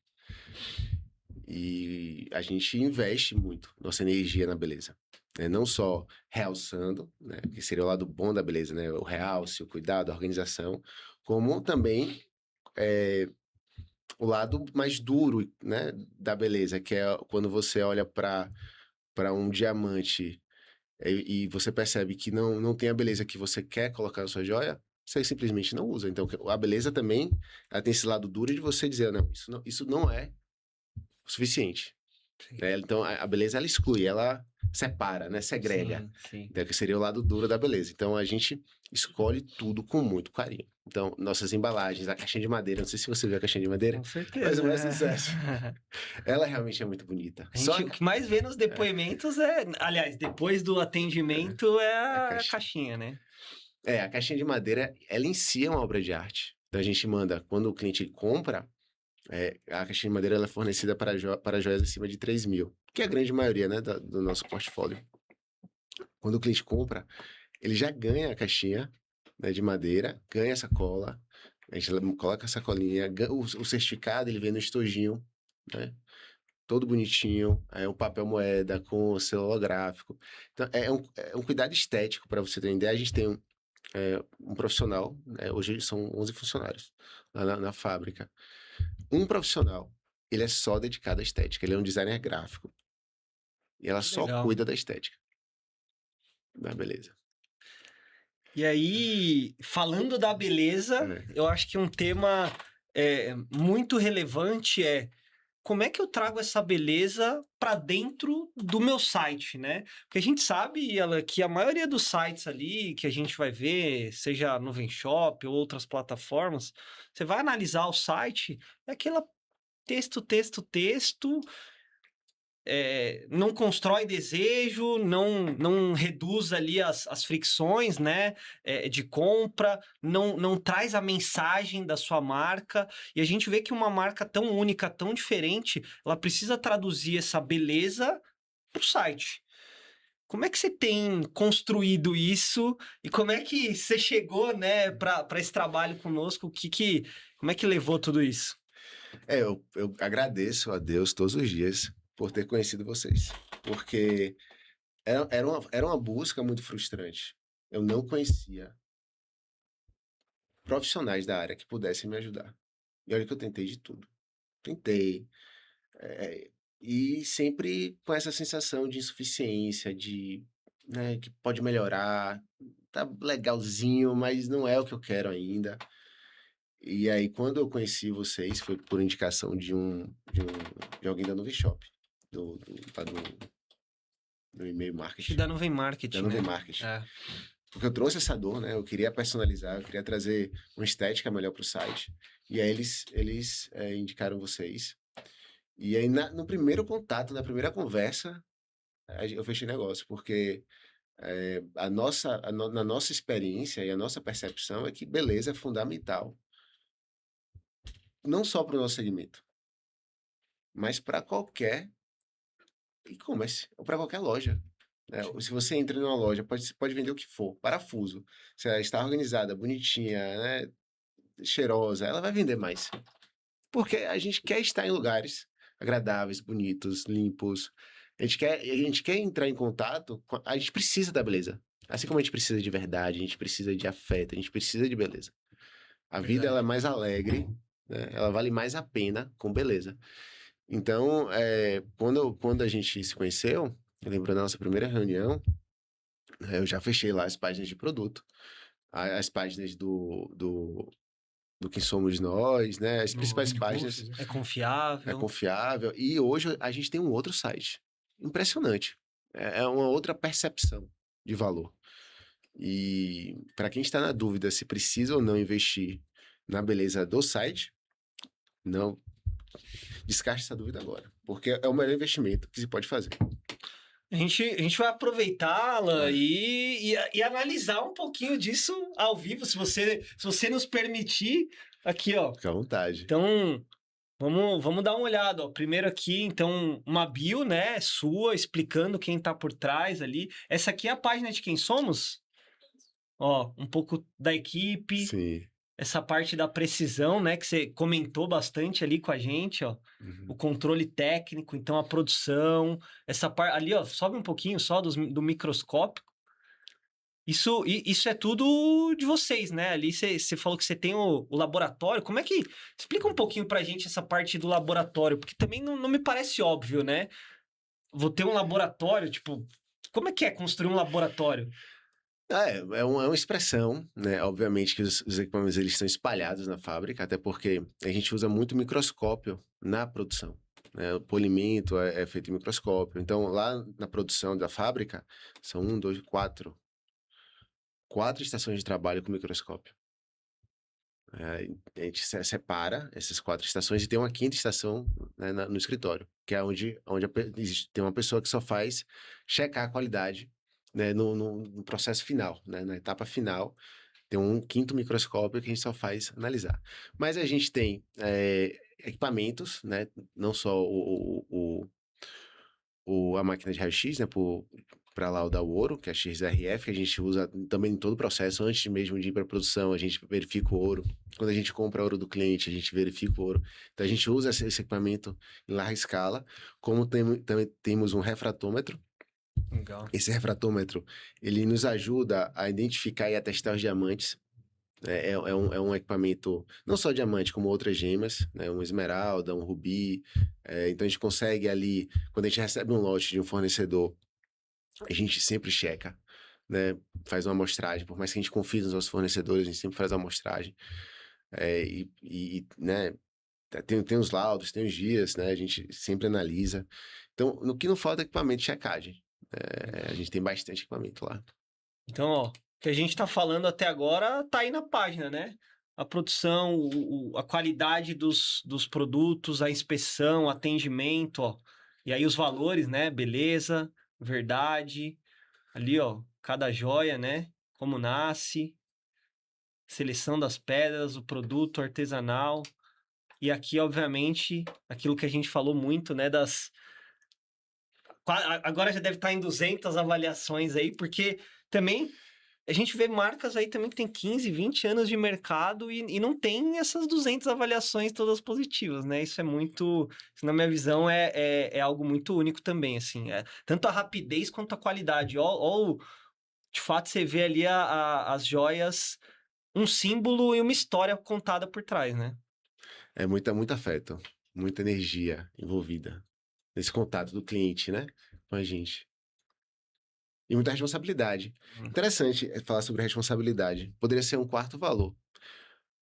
E a gente investe muito nossa energia na beleza. Né? Não só realçando, né? Que seria o lado bom da beleza, né? O realce, o cuidado, a organização, como também o lado mais duro, né? Da beleza, que é quando você olha para um diamante e você percebe que não tem a beleza que você quer colocar na sua joia, você simplesmente não usa. Então, a beleza também, ela tem esse lado duro de você dizer, não, isso não é o suficiente. Né? Então, a beleza, ela exclui, ela separa, né? Segrega. Sim, sim. Então, que seria o lado duro da beleza. Então, a gente escolhe tudo com muito carinho. Então, nossas embalagens, a caixinha de madeira, não sei se você viu a caixinha de madeira, Com certeza. faz o mais sucesso. Ela realmente é muito bonita. O que mais vê nos depoimentos aliás, depois do atendimento é a caixinha, né? A caixinha de madeira, ela em si é uma obra de arte. Então a gente manda, quando o cliente compra, a caixinha de madeira ela é fornecida para joias acima de 3 mil, que é a grande maioria, né, do nosso portfólio. Quando o cliente compra, ele já ganha a caixinha, né, de madeira, ganha a sacola, a gente coloca a sacolinha, o certificado ele vem no estojinho, né? Todo bonitinho, o papel moeda com o seu holográfico. Então, é um cuidado estético para você ter uma ideia. A gente tem um profissional, né? Hoje são 11 funcionários lá na fábrica. Um profissional, ele é só dedicado à estética, ele é um designer gráfico. E ela só Legal. cuida da estética. Beleza. E aí, falando da beleza, eu acho que um tema muito relevante é como é que eu trago essa beleza para dentro do meu site, né? Porque a gente sabe que a maioria dos sites ali que a gente vai ver, seja Nuvem Shop ou outras plataformas, você vai analisar o site, é aquela texto, texto, texto, não constrói desejo, não reduz ali as fricções, né, de compra, não traz a mensagem da sua marca. E a gente vê que uma marca tão única, tão diferente, ela precisa traduzir essa beleza para o site. Como é que você tem construído isso e como é que você chegou, né, para esse trabalho conosco? Como é que levou tudo isso? Eu agradeço a Deus todos os dias por ter conhecido vocês, porque era uma busca muito frustrante. Eu não conhecia profissionais da área que pudessem me ajudar. E olha que eu tentei de tudo. Tentei. E sempre com essa sensação de insuficiência, né, que pode melhorar, tá legalzinho, mas não é o que eu quero ainda. E aí, quando eu conheci vocês, foi por indicação de alguém da Nuvem Shop, lá do e-mail marketing. Da Nuvem Marketing, Da Nuvem né? Marketing. Porque eu trouxe essa dor, né? Eu queria personalizar, eu queria trazer uma estética melhor para o site. E aí eles indicaram vocês. E aí no primeiro contato, na primeira conversa, eu fechei negócio, porque na nossa experiência e a nossa percepção é que beleza é fundamental. Não só para o nosso segmento, mas para qualquer e-commerce, ou para qualquer loja. Né? Se você entra numa loja, pode vender o que for, parafuso. Se ela está organizada, bonitinha, né? Cheirosa, ela vai vender mais. Porque a gente quer estar em lugares agradáveis, bonitos, limpos. A gente quer entrar em contato, a gente precisa da beleza. Assim como a gente precisa de verdade, a gente precisa de afeto, a gente precisa de beleza. A vida ela é mais alegre, né? Ela vale mais a pena com beleza. Então, quando a gente se conheceu, eu lembro da nossa primeira reunião, eu já fechei lá as páginas de produto, as páginas do que somos nós, né? As principais páginas. Impulsos, É É confiável. confiável. E hoje a gente tem um outro site. Impressionante. É uma outra percepção de valor. E para quem está na dúvida se precisa ou não investir na beleza do site, não descarte essa dúvida agora. Porque é o melhor investimento que se pode fazer. A gente vai aproveitá-la É. e analisar um pouquinho disso ao vivo, se você nos permitir. Aqui, ó. Fica à vontade. Então, vamos dar uma olhada, ó. Primeiro aqui, então, uma bio, né, sua, explicando quem tá por trás ali. Essa aqui é a página de quem somos? Ó, um pouco da equipe, Sim. essa parte da precisão, né, que você comentou bastante ali com a gente, ó. Uhum. O controle técnico, então a produção, essa parte ali, ó, sobe um pouquinho só do microscópio. Isso é tudo de vocês, né? Ali você falou que você tem o laboratório. Como é que... Explica um pouquinho pra gente essa parte do laboratório, porque também não me parece óbvio, né? Vou ter um laboratório, tipo... Como é que é construir um laboratório? É uma expressão, né? Obviamente que os equipamentos eles estão espalhados na fábrica, até porque a gente usa muito microscópio na produção, né? O polimento é feito em microscópio. Então, lá na produção da fábrica, são 4 estações de trabalho com microscópio. A gente separa essas 4 estações e tem uma 5ª estação, né, no escritório, que é onde tem uma pessoa que só faz checar a qualidade, né, no processo final, né, na etapa final. Tem um 5º microscópio que a gente só faz analisar. Mas a gente tem equipamentos, né, não só a máquina de raio-x, né, para laudar o ouro, que é a XRF, que a gente usa também em todo o processo. Antes mesmo de ir para a produção, a gente verifica o ouro. Quando a gente compra ouro do cliente, a gente verifica o ouro. Então, a gente usa esse equipamento em larga escala, como também temos um refratômetro. Legal. Esse refratômetro, ele nos ajuda a identificar e a testar os diamantes. É um equipamento, não só diamante, como outras gemas, né? Um esmeralda, um rubi. Então, a gente consegue ali, quando a gente recebe um lote de um fornecedor, a gente sempre checa, né? Faz uma amostragem. Por mais que a gente confie nos nossos fornecedores, a gente sempre faz a amostragem. Né? Tem os laudos, tem os dias, né? A gente sempre analisa. Então, no que não falta é equipamento de checagem. A gente tem bastante equipamento lá. Então, ó, o que a gente tá falando até agora tá aí na página, né? A produção, a qualidade dos produtos, a inspeção, o atendimento, ó. E aí os valores, né? Beleza, verdade. Ali, ó, cada joia, né? Como nasce. Seleção das pedras, o produto artesanal. E aqui, obviamente, aquilo que a gente falou muito, né? Agora já deve estar em 200 avaliações aí, porque também a gente vê marcas aí também que tem 15, 20 anos de mercado e não tem essas 200 avaliações todas positivas, né? Isso é muito... Isso, na minha visão, é algo muito único também, assim. Tanto a rapidez quanto a qualidade. De fato, você vê ali as joias, um símbolo e uma história contada por trás, né? É muito afeto, muita energia envolvida nesse contato do cliente, né? Com a gente. E muita responsabilidade. Interessante falar sobre responsabilidade. Poderia ser um 4º valor.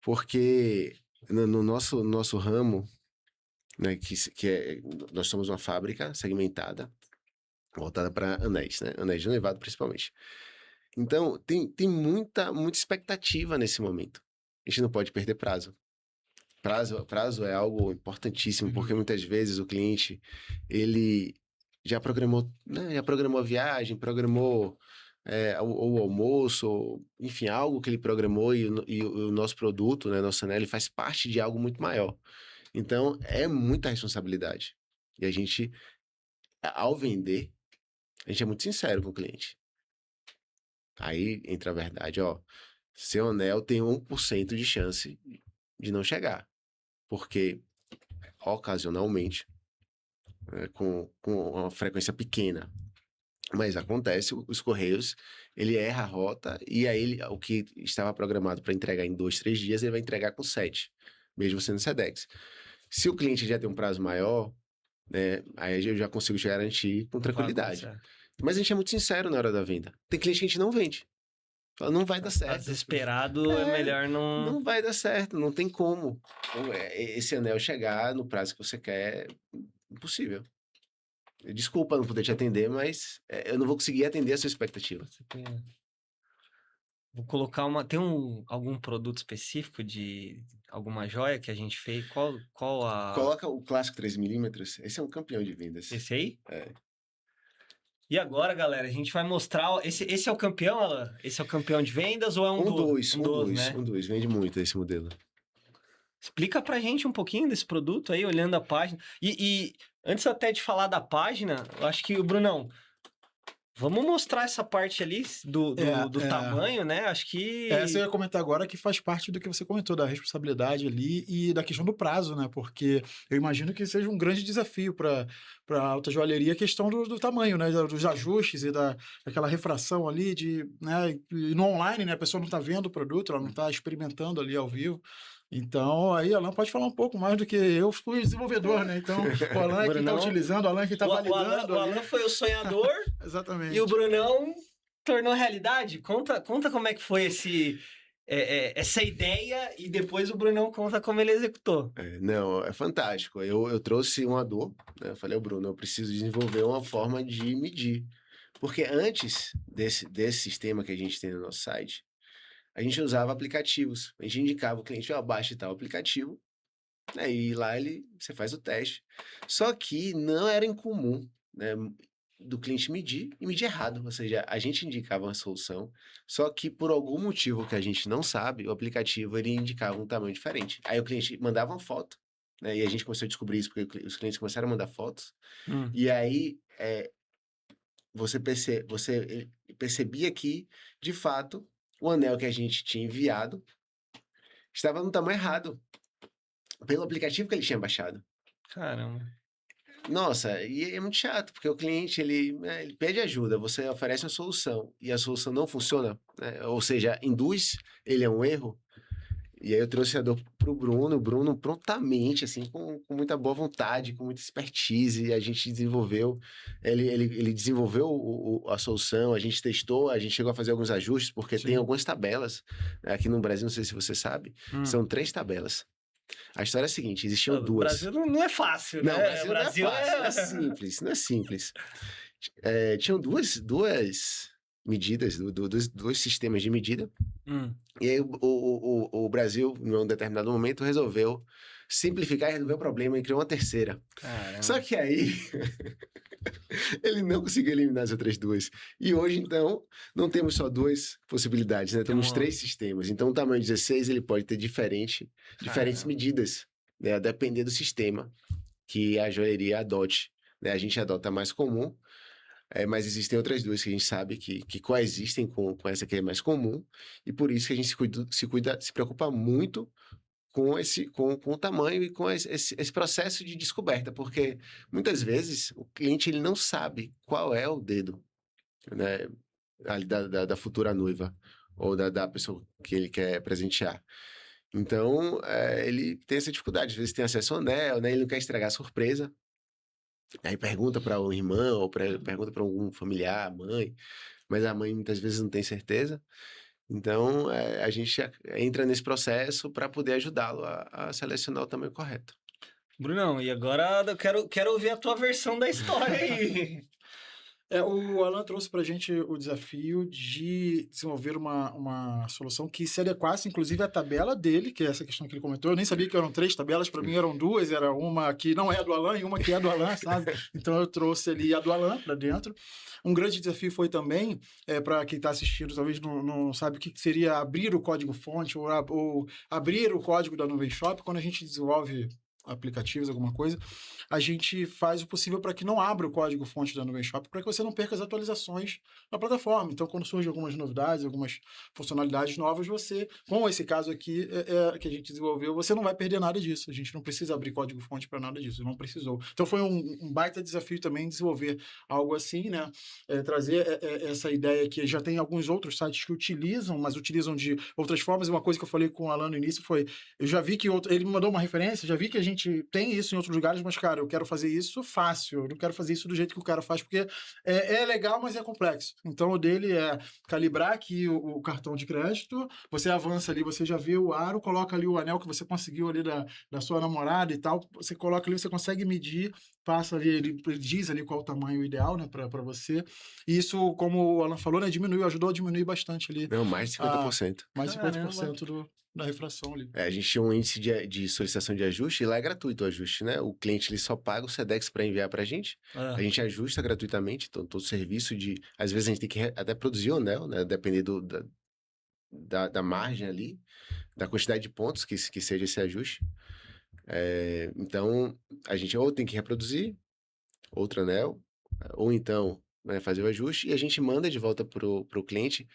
Porque no nosso ramo, né, nós somos uma fábrica segmentada, voltada para anéis, né? Anéis de noivado, principalmente. Então, tem muita expectativa nesse momento. A gente não pode perder prazo. Prazo é algo importantíssimo, porque muitas vezes o cliente, ele já programou, né? Já programou a viagem, programou o almoço, enfim, algo que ele programou e o nosso produto, né, nosso anel, ele faz parte de algo muito maior. Então, é muita responsabilidade. E a gente, ao vender, a gente é muito sincero com o cliente. Aí entra a verdade, ó, seu anel tem 1% de chance de não chegar. Porque, ocasionalmente, com uma frequência pequena, mas acontece, os Correios, ele erra a rota e aí o que estava programado para entregar em 2, 3 dias, ele vai entregar com 7, mesmo sendo Sedex. Se o cliente já tem um prazo maior, né, aí eu já consigo te garantir com tranquilidade. Mas a gente é muito sincero na hora da venda. Tem cliente que a gente não vende. Fala, não vai dar Tá certo. desesperado, é melhor não... Não vai dar certo, não tem como. Então, esse anel chegar no prazo que você quer, impossível. Desculpa não poder te atender, mas eu não vou conseguir atender a sua expectativa. Vou colocar tem algum produto específico de alguma joia que a gente fez? Qual a... Coloca o clássico 3mm, esse é um campeão de vendas. Esse aí? É. E agora, galera, a gente vai mostrar... Esse é o campeão, Alan? Esse é o campeão de vendas ou é um dos, né? Um dois, vende muito esse modelo. Explica pra gente um pouquinho desse produto aí, olhando a página. E antes até de falar da página, eu acho que, Brunão, vamos mostrar essa parte ali do tamanho, né? Acho que... Essa eu ia comentar agora, que faz parte do que você comentou, da responsabilidade ali e da questão do prazo, né? Porque eu imagino que seja um grande desafio para a alta joalheria a questão do tamanho, né? Dos ajustes e daquela refração ali, né? E no online, né? A pessoa não está vendo o produto, ela não está experimentando ali ao vivo. Então, aí Alan pode falar um pouco mais do que eu fui desenvolvedor, né? Então, o Alan é quem está utilizando, o Alan é quem está validando. O Alan foi o sonhador. Exatamente. E o Brunão tornou realidade. Conta como é que foi essa ideia e depois o Brunão conta como ele executou. Não, é fantástico. Eu trouxe uma dor, né? Eu falei, Bruno, eu preciso desenvolver uma forma de medir. Porque antes desse sistema que a gente tem no nosso site, a gente usava aplicativos. A gente indicava o cliente, baixe tal aplicativo, né? E lá você faz o teste. Só que não era incomum, né, do cliente medir e medir errado. Ou seja, a gente indicava uma solução, só que por algum motivo que a gente não sabe, o aplicativo ele indicava um tamanho diferente. Aí o cliente mandava uma foto, né? E a gente começou a descobrir isso porque os clientes começaram a mandar fotos. E aí você percebia que, de fato, o anel que a gente tinha enviado estava no tamanho errado, pelo aplicativo que ele tinha baixado. Caramba. Nossa, e é muito chato, porque o cliente, ele pede ajuda, você oferece uma solução, e a solução não funciona, né? Ou seja, induz ele a um erro. E aí eu trouxe a dor pro Bruno, o Bruno prontamente, assim, com muita boa vontade, com muita expertise, a gente desenvolveu, ele desenvolveu a solução, a gente testou, a gente chegou a fazer alguns ajustes, porque tem algumas tabelas, aqui no Brasil, não sei se você sabe, são 3 tabelas. A história é a seguinte, existiam duas. O Brasil não é fácil, né? Não, o Brasil não é fácil, não é simples, não é simples. Tinham duas medidas, dois sistemas de medida. E aí o Brasil, em um determinado momento, resolveu simplificar e resolver o problema e criou uma terceira. Caramba. Só que aí ele não conseguiu eliminar as outras duas. E hoje, então, não temos só 2 possibilidades, né? Temos 3 sistemas. Então, o tamanho 16 ele pode ter diferentes medidas, né? A depender do sistema que a joalheria adote, né? A gente adota a mais comum, mas existem outras 2 que a gente sabe que coexistem com essa que é mais comum, e por isso que a gente se preocupa muito com o tamanho e com esse processo de descoberta, porque muitas vezes o cliente ele não sabe qual é o dedo, né, ali da futura noiva ou da pessoa que ele quer presentear. Então, ele tem essa dificuldade, às vezes tem acesso ao anel, né, ele não quer estragar a surpresa. Aí pergunta para o irmão, ou pergunta para algum familiar, mãe, mas a mãe muitas vezes não tem certeza. Então, a gente entra nesse processo para poder ajudá-lo a selecionar o tamanho correto. Brunão, e agora eu quero ouvir a tua versão da história aí. O Alan trouxe para a gente o desafio de desenvolver uma solução que se adequasse, inclusive, à tabela dele, que é essa questão que ele comentou. Eu nem sabia que eram 3 tabelas, para mim eram 2, era uma que não é do Alan e uma que é do Alan, sabe? Então eu trouxe ali a do Alan para dentro. Um grande desafio foi também, para quem está assistindo, talvez não sabe o que seria abrir o código-fonte ou abrir o código da Nuvem Shop. Quando a gente desenvolve aplicativos, alguma coisa, a gente faz o possível para que não abra o código-fonte da Nuvem Shop, para que você não perca as atualizações na plataforma. Então, quando surgem algumas novidades, algumas funcionalidades novas, você, com esse caso aqui que a gente desenvolveu, você não vai perder nada disso. A gente não precisa abrir código-fonte para nada disso, não precisou. Então, foi um baita desafio também desenvolver algo assim, né? Trazer essa ideia que já tem alguns outros sites que utilizam, mas utilizam de outras formas. E uma coisa que eu falei com o Alan no início foi, eu já vi que ele me mandou uma referência, já vi que a gente realmente tem isso em outros lugares, mas, cara, eu quero fazer isso fácil, eu não quero fazer isso do jeito que o cara faz, porque é legal, mas é complexo. Então, o dele é calibrar aqui o cartão de crédito, você avança ali, você já vê o aro, coloca ali o anel que você conseguiu ali da sua namorada e tal, você coloca ali, você consegue medir, passa ali, ele diz ali qual o tamanho ideal, né, para você. E isso, como o Alan falou, né, ajudou a diminuir bastante ali, Não, mais de 50%. mais de Caramba. 50% da refração ali. A gente tinha um índice de solicitação de ajuste, e lá é gratuito o ajuste, né? O cliente ele só paga o Sedex para enviar para a gente. Ah, A gente ajusta gratuitamente, então todo serviço de. Às vezes a gente tem que até produzir o anel, né? Dependendo da margem ali, da quantidade de pontos que seja esse ajuste. Então, a gente ou tem que reproduzir outro anel, ou então, né, fazer o ajuste, e a gente manda de volta pro cliente,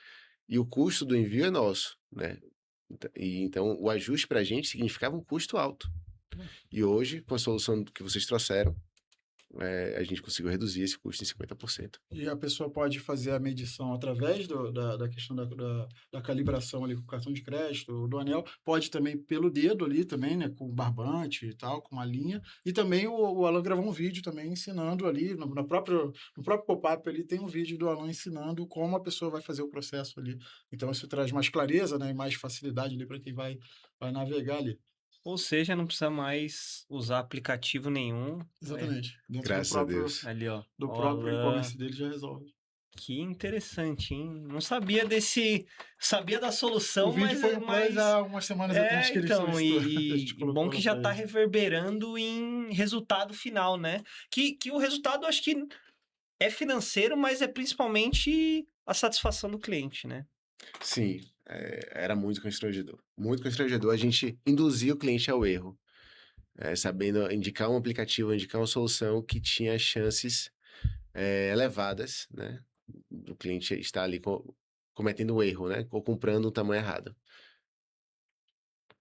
e o custo do envio é nosso, né? Então, o ajuste para a gente significava um custo alto. E hoje, com a solução que vocês trouxeram, a gente conseguiu reduzir esse custo em 50%. E a pessoa pode fazer a medição através da questão da calibração ali com o cartão de crédito, do anel, pode também pelo dedo ali também, né, com o barbante e tal, com uma linha, e também o Alan gravou um vídeo também ensinando ali, no próprio pop-up ali tem um vídeo do Alan ensinando como a pessoa vai fazer o processo ali. Então isso traz mais clareza, né, e mais facilidade ali para quem vai navegar ali. ou seja, não precisa mais usar aplicativo nenhum. Exatamente. Dentro Graças a Deus. Ali, ó. do Ó, próprio Alan. e-commerce dele já resolve. Que interessante, hein? Não sabia desse. Sabia da solução, O vídeo mas. foi um press há umas semanas atrás que ele Então, solicitou. A e gente colocou bom lá que já pra tá ele. reverberando em resultado final, né? Que o resultado, acho que é financeiro, mas é principalmente a satisfação do cliente, né? Sim, era muito constrangedor. Muito constrangedor a gente induzir o cliente ao erro, sabendo indicar um aplicativo, indicar uma solução que tinha chances elevadas, né? Do cliente estar ali cometendo um erro, né? Ou comprando um tamanho errado.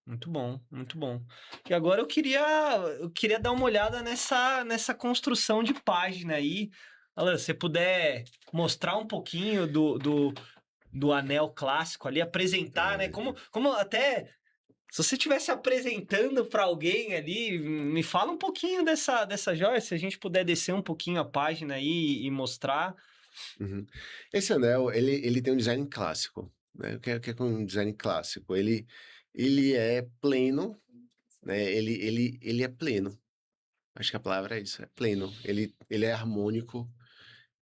Muito bom, muito bom. E agora eu queria dar uma olhada nessa construção de página aí. Alan, se você puder mostrar um pouquinho do anel clássico ali, apresentar, né? Como até se você estivesse apresentando para alguém ali, me fala um pouquinho dessa joia, se a gente puder descer um pouquinho a página aí e mostrar. Uhum. Esse anel, ele tem um design clássico, né? O que é um design clássico? Ele é pleno, né? Ele é pleno. Acho que a palavra é isso, é pleno. Ele é harmônico,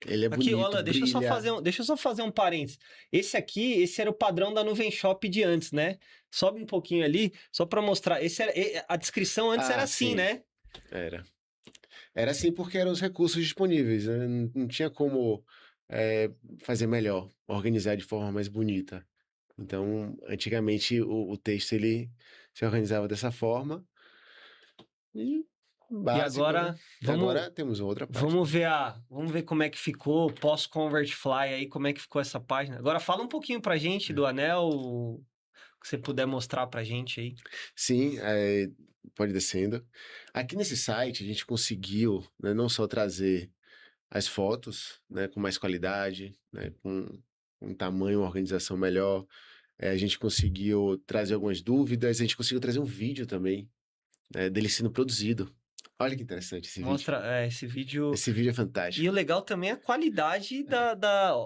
ele é Aqui, bonito, olha, deixa brilha. eu só fazer um parênteses. Esse era o padrão da Nuvem Shop de antes, né? Sobe um pouquinho ali, só para mostrar. A descrição antes era assim, Sim, né? era. Era assim porque eram os recursos disponíveis, né? Não tinha como fazer melhor, organizar de forma mais bonita. Então, antigamente, o texto ele se organizava dessa forma. E E básico, né? agora Agora temos outra página. vamos ver como é que ficou pós-ConvertFly aí, como é que ficou essa página. Agora fala um pouquinho pra gente do anel, que você puder mostrar pra gente aí. Sim, pode ir descendo. Aqui nesse site a gente conseguiu, né, não só trazer as fotos, né, com mais qualidade, né, com um tamanho, uma organização melhor. A gente conseguiu trazer algumas dúvidas, a gente conseguiu trazer um vídeo também, né, dele sendo produzido. Olha que interessante esse vídeo. Mostra esse vídeo. Esse vídeo é fantástico. E o legal também é a qualidade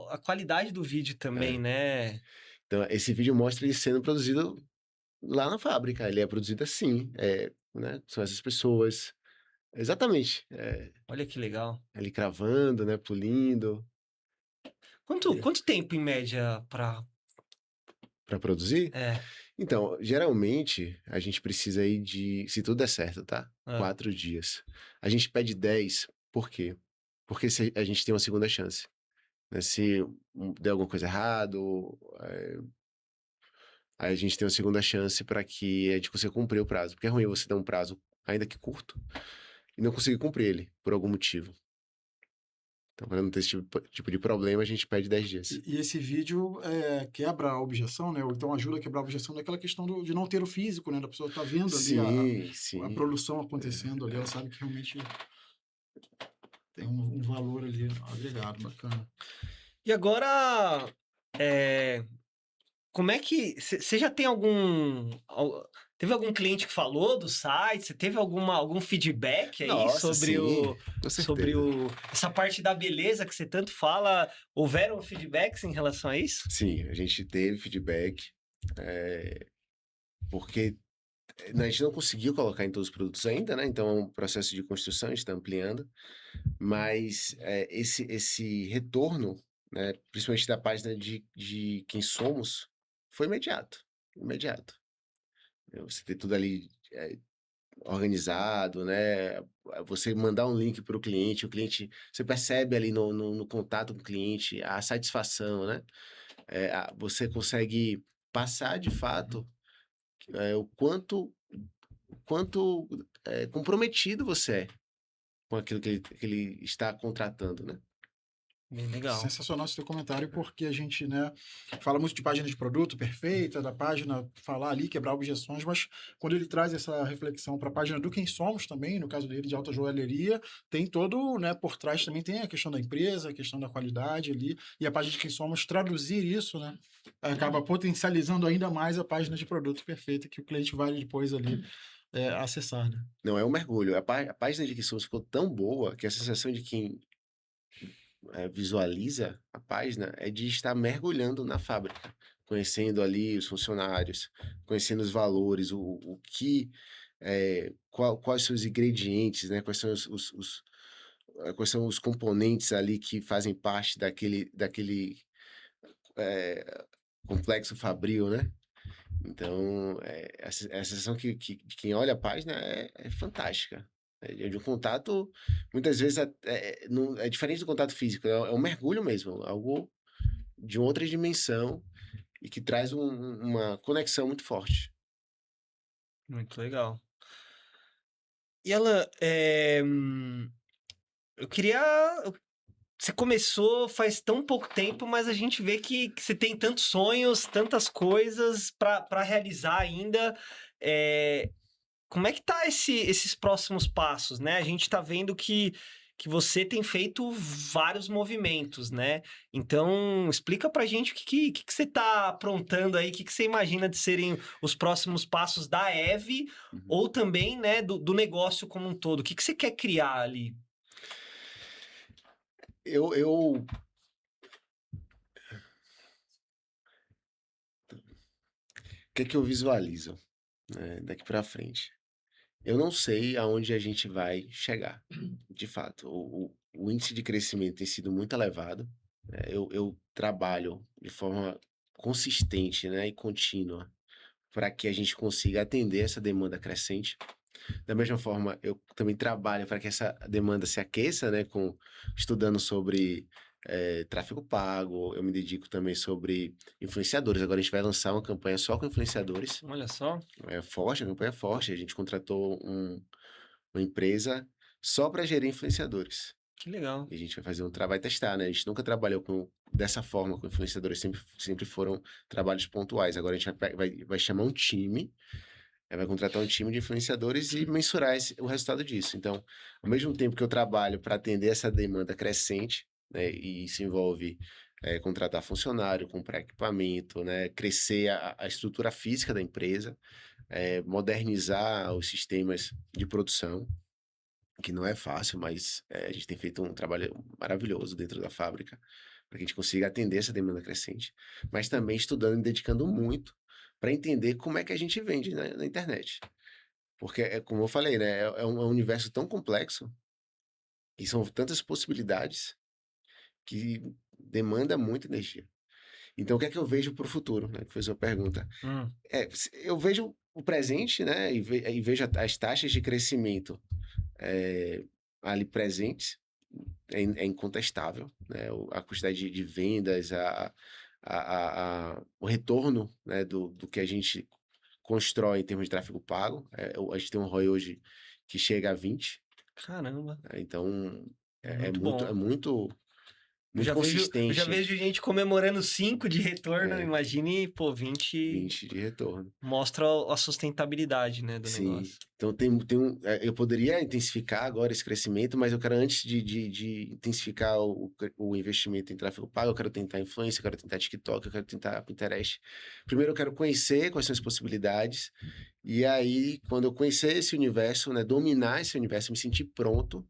a qualidade do vídeo também, né? Então, esse vídeo mostra ele sendo produzido lá na fábrica. Ele é produzido assim, né? São essas pessoas. Exatamente. Olha que legal. Ele cravando, né? Pulindo. Quanto tempo em média para Para produzir? É. Então, geralmente, a gente precisa aí se tudo der certo, tá? Ah. 4 dias. A gente pede 10, por quê? Porque a gente tem uma segunda chance. Né? Se der alguma coisa errada, aí a gente tem uma segunda chance para que a gente consiga cumprir o prazo. Porque é ruim você dar um prazo, ainda que curto, e não conseguir cumprir ele, por algum motivo. Então, para não ter esse tipo de problema, a gente pede 10 dias. E esse vídeo quebra a objeção, né? Ou então ajuda a quebrar a objeção daquela questão de não ter o físico, né? Da pessoa estar vendo ali Sim. a produção acontecendo ali, ela sabe que realmente tem um valor ali agregado, bacana. E agora, como é que... Você já tem Teve algum cliente que falou do site? Você teve algum feedback aí Nossa, sobre sim, com certeza. essa parte da beleza que você tanto fala? Houveram feedbacks em relação a isso? Sim, a gente teve feedback, porque a gente não conseguiu colocar em todos os produtos ainda, né? Então é um processo de construção, a gente está ampliando, mas esse retorno, né, principalmente da página de quem somos, foi imediato, imediato. Você ter tudo ali organizado, né? Você mandar um link para o cliente, você percebe ali no contato com o cliente a satisfação, né? Você consegue passar de fato o quanto comprometido você é com aquilo que ele está contratando, né? Bem legal. Sensacional esse teu comentário, porque a gente, né, fala muito de página de produto perfeita, da página falar ali, quebrar objeções, mas quando ele traz essa reflexão para a página do quem somos também, no caso dele de alta joalheria, tem todo, né, por trás também tem a questão da empresa, a questão da qualidade ali, e a página de quem somos traduzir isso, né, acaba potencializando ainda mais a página de produto perfeita que o cliente vai depois ali acessar, né? Não é um mergulho. A página de quem somos ficou tão boa que a sensação de quem visualiza a página é de estar mergulhando na fábrica, conhecendo ali os funcionários, conhecendo os valores, o que, quais são os ingredientes, né? Quais são os componentes ali que fazem parte daquele complexo fabril, né? Então, a sensação de quem olha a página é fantástica. É de um contato, muitas vezes, é diferente do contato físico, é um mergulho mesmo, algo de outra dimensão e que traz uma conexão muito forte. Muito legal. E Alan, eu queria. Você começou faz tão pouco tempo, mas a gente vê que você tem tantos sonhos, tantas coisas para realizar ainda. Como é que tá esses próximos passos, né? A gente tá vendo que você tem feito vários movimentos, né? Então, explica pra gente o que você tá aprontando aí, o que você imagina de serem os próximos passos da Eve Uhum. ou também, né, do negócio como um todo. O que você quer criar ali? O que é que eu visualizo, né, daqui para frente? Eu não sei aonde a gente vai chegar, de fato. O índice de crescimento tem sido muito elevado. Eu trabalho de forma consistente, né, e contínua para que a gente consiga atender essa demanda crescente. Da mesma forma, eu também trabalho para que essa demanda se aqueça, né, estudando sobre tráfego pago. Eu me dedico também sobre influenciadores. Agora a gente vai lançar uma campanha só com influenciadores. Olha só. É forte, a campanha é forte. A gente contratou uma empresa só para gerir influenciadores. Que legal. E a gente vai fazer um trabalho, vai testar, né? A gente nunca trabalhou dessa forma com influenciadores, sempre foram trabalhos pontuais. Agora a gente vai chamar um time, vai contratar um time de influenciadores e mensurar o resultado disso. Então, ao mesmo tempo que eu trabalho para atender essa demanda crescente, né? E isso envolve contratar funcionário, comprar equipamento, né? Crescer a estrutura física da empresa, modernizar os sistemas de produção, que não é fácil, mas a gente tem feito um trabalho maravilhoso dentro da fábrica para que a gente consiga atender essa demanda crescente, mas também estudando e dedicando muito para entender como é que a gente vende na internet. Porque, como eu falei, né, é um universo tão complexo e são tantas possibilidades que demanda muita energia. Então, o que é que eu vejo para o futuro, né? Que foi a sua pergunta. Eu vejo o presente, né? E vejo as taxas de crescimento ali presentes, é incontestável, né? A quantidade de vendas, o retorno, né, do que a gente constrói em termos de tráfego pago. A gente tem um ROI hoje que chega a 20. Caramba. Então, Muito bom. é muito muito Eu consistente. já vejo gente comemorando 5 de retorno, imagine, pô, 20 20 de retorno. mostra a sustentabilidade, né, do Sim. negócio. Então eu poderia intensificar agora esse crescimento, mas eu quero antes de intensificar o investimento em tráfego pago, eu quero tentar influência, eu quero tentar TikTok, eu quero tentar Pinterest. Primeiro eu quero conhecer quais são as possibilidades, e aí quando eu conhecer esse universo, né, dominar esse universo, me sentir pronto.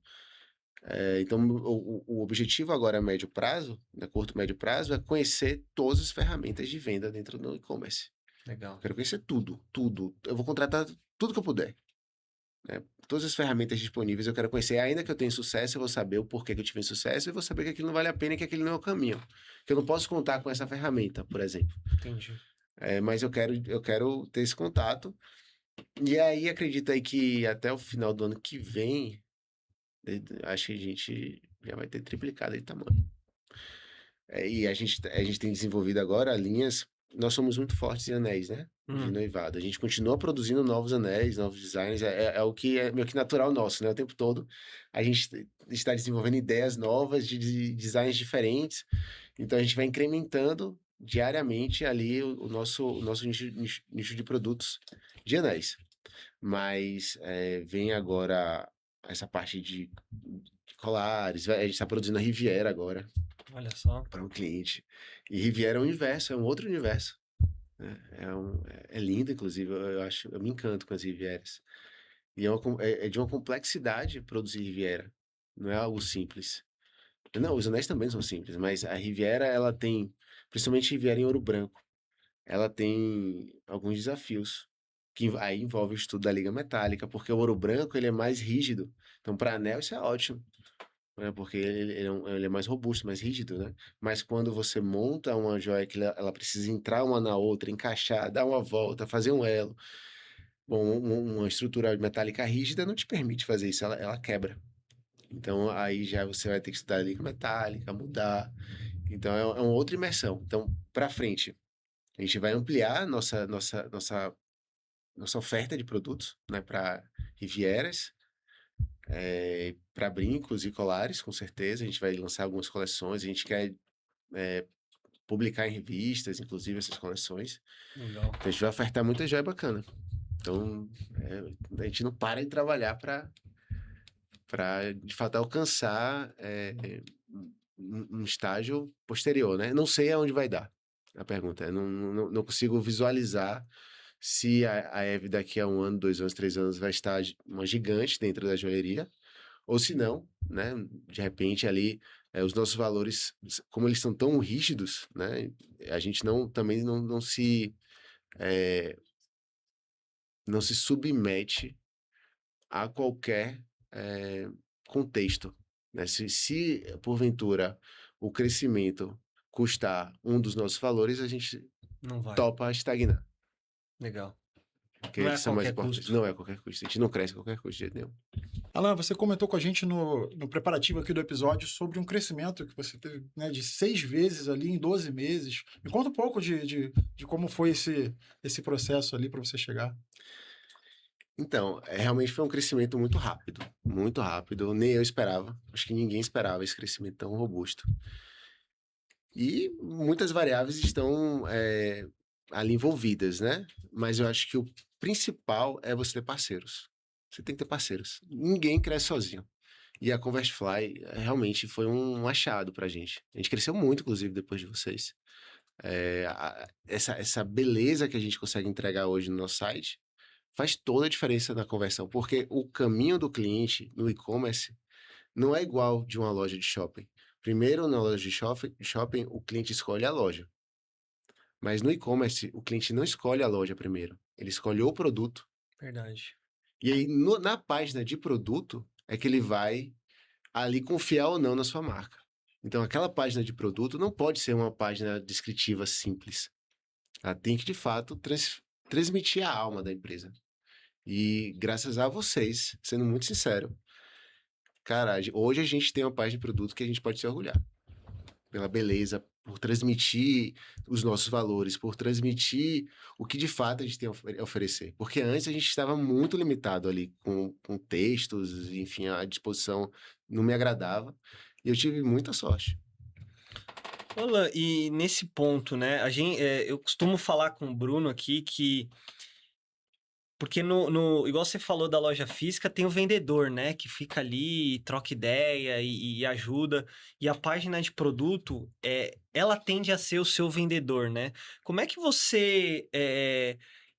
Então o objetivo agora a médio prazo, né, curto médio prazo, é conhecer todas as ferramentas de venda dentro do e-commerce. Legal. Quero conhecer tudo. Eu vou contratar tudo que eu puder, né? Todas as ferramentas disponíveis eu quero conhecer. Ainda que eu tenha sucesso, eu vou saber o porquê que eu tive sucesso e vou saber que aquilo não vale a pena e que aquele não é o caminho. Que eu não posso contar com essa ferramenta, por exemplo. Entendi. Mas eu quero ter esse contato. E aí, acredito aí que até o final do ano que vem, acho que a gente já vai ter triplicado de tamanho. E a gente tem desenvolvido agora linhas. Nós somos muito fortes em anéis, né? De noivado. A gente continua produzindo novos anéis, novos designs. É o que é meio que natural nosso, né? O tempo todo a gente está desenvolvendo ideias novas de designs diferentes. Então a gente vai incrementando diariamente ali o nosso nicho de produtos de anéis. Mas vem agora essa parte de colares. A gente está produzindo a Riviera agora. Olha só. Para um cliente. E Riviera é um universo, é um outro universo. Né? É lindo, inclusive. Eu me encanto com as Rivieras. E é de uma complexidade produzir Riviera. Não é algo simples. Não, os anéis também são simples, mas a Riviera, ela tem, principalmente Riviera em ouro branco, ela tem alguns desafios. Que aí envolve o estudo da liga metálica, porque o ouro branco ele é mais rígido. Então, para anel, isso é ótimo. Né? Porque ele é mais robusto, mais rígido, né? Mas quando você monta uma joia que ela precisa entrar uma na outra, encaixar, dar uma volta, fazer um elo, bom, uma estrutura metálica rígida não te permite fazer isso, ela quebra. Então aí já você vai ter que estudar a liga metálica, mudar. Então é uma outra imersão. Então, para frente, a gente vai ampliar nossa oferta de produtos, né, para Rivieras, para brincos e colares, com certeza. A gente vai lançar algumas coleções. A gente quer publicar em revistas, inclusive, essas coleções. Legal. Então, a gente vai ofertar muita joia bacana. Então, a gente não para de trabalhar para, de fato, alcançar um estágio posterior, né? Não sei aonde vai dar, a pergunta. Não consigo visualizar se a Eve daqui a 1 ano, 2 anos, 3 anos vai estar uma gigante dentro da joalheria, ou se não, né, de repente ali os nossos valores, como eles são tão rígidos, né, a gente também não se submete a qualquer contexto, né? Se porventura o crescimento custar um dos nossos valores, a gente Não vai. topa estagnar. Legal. Porque Não é eles são mais qualquer importantes. custo. Não é qualquer custo. A gente não cresce a qualquer custo de jeito nenhum. Alan, você comentou com a gente no preparativo aqui do episódio sobre um crescimento que você teve, né, de 6 vezes ali em 12 meses. Me conta um pouco de como foi esse processo ali para você chegar. Então, realmente foi um crescimento muito rápido. Muito rápido. Nem eu esperava. Acho que ninguém esperava esse crescimento tão robusto. E muitas variáveis estão ali envolvidas, né? Mas eu acho que o principal é você ter parceiros. Você tem que ter parceiros. Ninguém cresce sozinho. E a Convertfly realmente foi um achado pra gente. A gente cresceu muito, inclusive, depois de vocês. Essa beleza que a gente consegue entregar hoje no nosso site faz toda a diferença na conversão. Porque o caminho do cliente no e-commerce não é igual de uma loja de shopping. Primeiro, na loja de shopping, o cliente escolhe a loja. Mas no e-commerce, o cliente não escolhe a loja primeiro. Ele escolhe o produto. Verdade. E aí, na página de produto, é que ele vai ali confiar ou não na sua marca. Então, aquela página de produto não pode ser uma página descritiva simples. Ela tem que, de fato, transmitir a alma da empresa. E graças a vocês, sendo muito sincero, cara, hoje a gente tem uma página de produto que a gente pode se orgulhar. Pela beleza, por transmitir os nossos valores, por transmitir o que de fato a gente tem a oferecer. Porque antes a gente estava muito limitado ali com textos, enfim, a disposição não me agradava. E eu tive muita sorte. Alan, e nesse ponto, né, eu costumo falar com o Bruno aqui que porque igual você falou da loja física, tem o vendedor, né, que fica ali, troca ideia e ajuda. E a página de produto, ela tende a ser o seu vendedor, né? Como é que você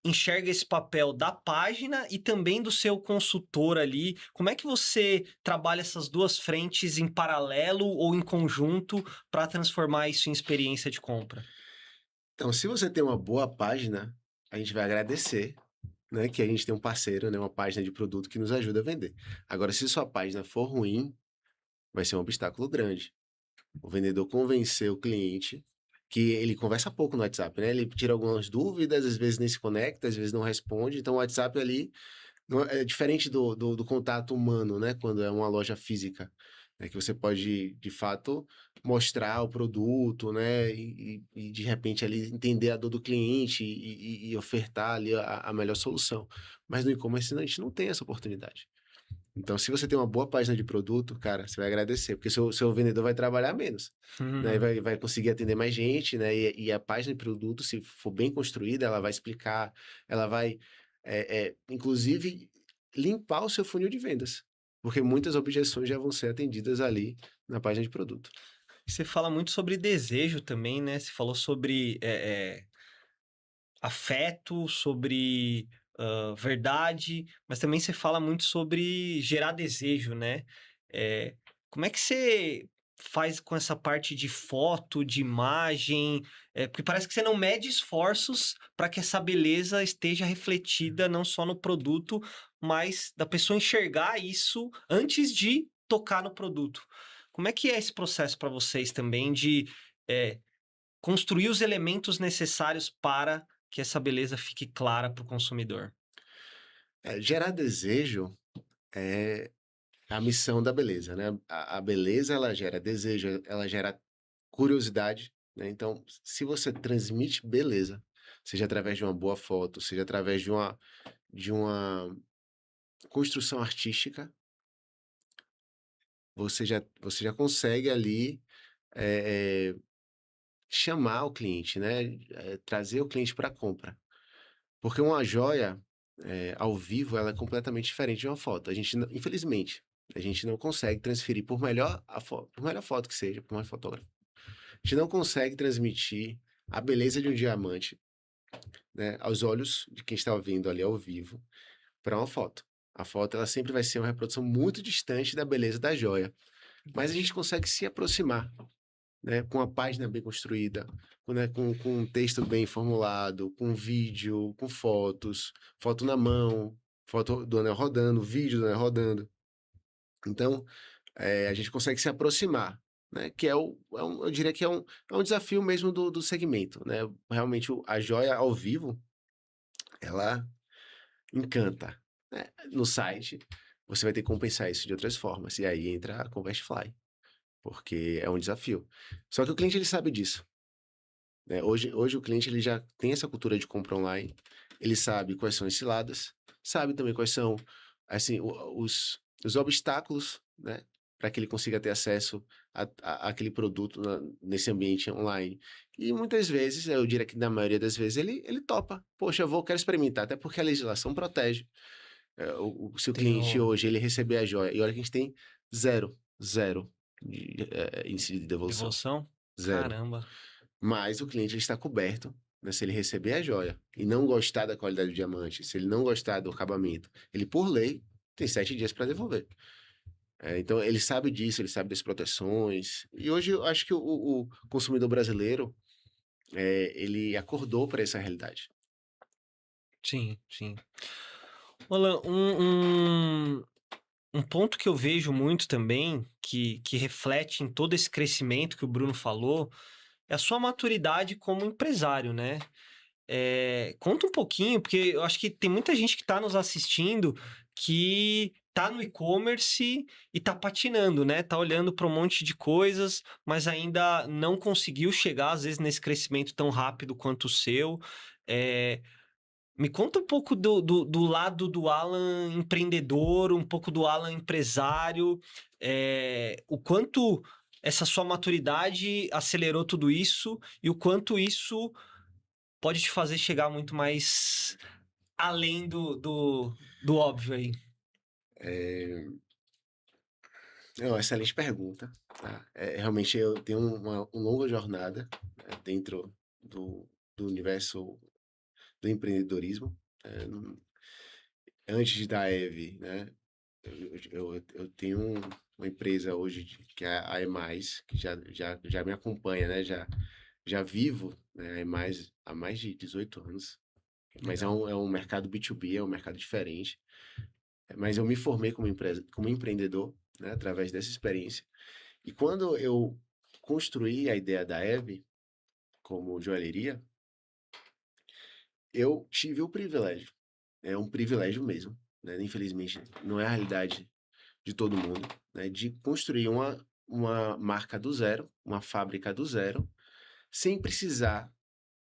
enxerga esse papel da página e também do seu consultor ali? Como é que você trabalha essas duas frentes em paralelo ou em conjunto para transformar isso em experiência de compra? Então, se você tem uma boa página, a gente vai agradecer, né, que a gente tem um parceiro, né, uma página de produto que nos ajuda a vender. Agora, se sua página for ruim, vai ser um obstáculo grande. O vendedor convencer o cliente que ele conversa pouco no WhatsApp, né? Ele tira algumas dúvidas, às vezes nem se conecta, às vezes não responde. Então, o WhatsApp ali é diferente do contato humano, né? Quando é uma loja física, né? Que você pode, de fato, mostrar o produto, né? E de repente ali entender a dor do cliente e ofertar ali a melhor solução. Mas no e-commerce a gente não tem essa oportunidade. Então, se você tem uma boa página de produto, cara, você vai agradecer, porque seu vendedor vai trabalhar menos, né? E Uhum. vai conseguir atender mais gente, né? E a página de produto, se for bem construída, ela vai explicar, ela vai, inclusive, limpar o seu funil de vendas, porque muitas objeções já vão ser atendidas ali na página de produto. Você fala muito sobre desejo também, né? Você falou sobre afeto, sobre verdade, mas também você fala muito sobre gerar desejo, né? Eh, Como é que você faz com essa parte de foto, de imagem? Porque parece que você não mede esforços para que essa beleza esteja refletida não só no produto, mas da pessoa enxergar isso antes de tocar no produto. Como é que é esse processo para vocês também de eh, construir os elementos necessários para que essa beleza fique clara para o consumidor? Gerar desejo é a missão da beleza, né? A beleza, ela gera desejo, ela gera curiosidade, né? Então, se você transmite beleza, seja através de uma boa foto, seja através de uma construção artística, você já consegue ali eh, chamar o cliente, né? Trazer o cliente para a compra. Porque uma joia ao vivo ela é completamente diferente de uma foto. A gente, infelizmente, a gente não consegue transferir por melhor foto que seja, por mais fotógrafo. A gente não consegue transmitir a beleza de um diamante, né, aos olhos de quem está ouvindo ali ao vivo para uma foto. A foto ela sempre vai ser uma reprodução muito distante da beleza da joia, mas a gente consegue se aproximar, né, com a página bem construída, com um texto bem formulado, com vídeo, com fotos, foto na mão, foto do anel rodando, vídeo do anel rodando. Então, a gente consegue se aproximar, né? Que eu diria que é um desafio mesmo do segmento, né? Realmente a joia ao vivo, ela encanta, né? No site, você vai ter que compensar isso de outras formas, e aí entra a Convertfly, porque é um desafio. Só que o cliente ele sabe disso, né? Hoje o cliente ele já tem essa cultura de compra online, ele sabe quais são as ciladas, sabe também quais são, assim, os obstáculos, né, para que ele consiga ter acesso àquele produto nesse ambiente online. E muitas vezes, eu diria que na maioria das vezes, ele topa. Poxa, quero experimentar, até porque a legislação protege. Se o Tem cliente o hoje ele receber a joia, e olha que a gente tem zero de índice de devolução, devolução? zero. Caramba. Mas o cliente ele está coberto, né, se ele receber a joia e não gostar da qualidade do diamante, se ele não gostar do acabamento, ele, por lei, tem 7 dias para devolver. Então, ele sabe disso, ele sabe das proteções. E hoje eu acho que o consumidor brasileiro, ele acordou para essa realidade. Sim, sim. Olha, um ponto que eu vejo muito também, que reflete em todo esse crescimento que o Bruno falou, é a sua maturidade como empresário, né? Conta um pouquinho, porque eu acho que tem muita gente que está nos assistindo que tá no e-commerce e tá patinando, né? Tá olhando para um monte de coisas, mas ainda não conseguiu chegar, às vezes, nesse crescimento tão rápido quanto o seu. Eh, Me conta um pouco do lado do Alan empreendedor, um pouco do Alan empresário, o quanto essa sua maturidade acelerou tudo isso e o quanto isso pode te fazer chegar muito mais além do óbvio aí? É, é uma excelente pergunta, tá? Realmente eu tenho uma longa jornada, né, dentro do universo do empreendedorismo. Antes da EVE, né? Eu tenho uma empresa hoje que é a EMAIS, que já me acompanha, né? Já vivo, né, a EMAIS há mais de 18 anos. Mas Legal. é um mercado B2B, é um mercado diferente. Mas eu me formei como empreendedor, né, através dessa experiência. E quando eu construí a ideia da EVE como joalheria, eu tive o privilégio, é um privilégio mesmo, né? Infelizmente, não é a realidade de todo mundo, né? De construir uma marca do zero, uma fábrica do zero, sem precisar,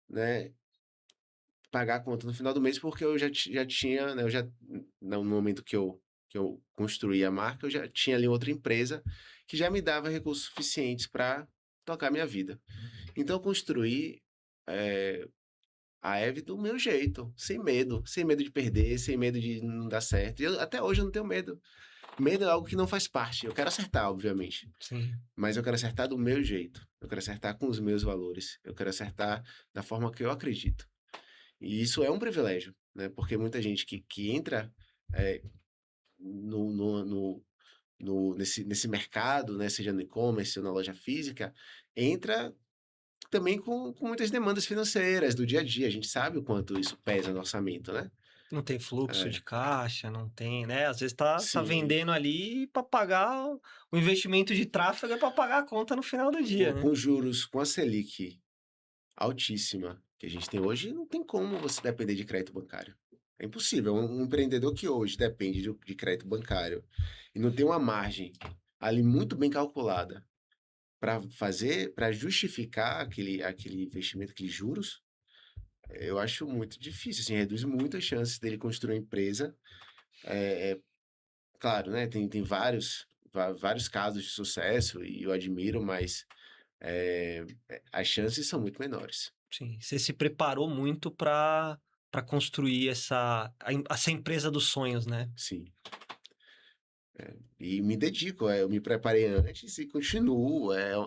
né, pagar a conta no final do mês, porque eu já tinha, né, no momento que eu construí a marca, eu já tinha ali outra empresa que já me dava recursos suficientes para tocar minha vida. Então, eu construí a Eve do meu jeito, sem medo de perder, sem medo de não dar certo. E até hoje eu não tenho medo. Medo é algo que não faz parte. Eu quero acertar, obviamente, Sim. mas eu quero acertar do meu jeito. Eu quero acertar com os meus valores. Eu quero acertar da forma que eu acredito. E isso é um privilégio, né? Porque muita gente que entra é, no, no, no, nesse mercado, né? Seja no e-commerce ou na loja física, entra também com muitas demandas financeiras do dia a dia. A gente sabe o quanto isso pesa no orçamento, né? Não tem fluxo de É, caixa, não tem, né? Às vezes tá sim. vendendo ali para pagar o investimento de tráfego é para pagar a conta no final do dia, Pô, né? com juros, com a Selic altíssima que a gente tem hoje, não tem como você depender de crédito bancário. É impossível. Um empreendedor que hoje depende de crédito bancário e não tem uma margem ali muito bem calculada para justificar aquele investimento, aqueles juros, eu acho muito difícil, assim, reduz muito as chances dele construir uma empresa. Claro, né, tem vários casos de sucesso e eu admiro, mas as chances são muito menores. Sim, você se preparou muito para construir essa empresa dos sonhos, né? Sim. E me dedico, eu me preparei antes e continuo. É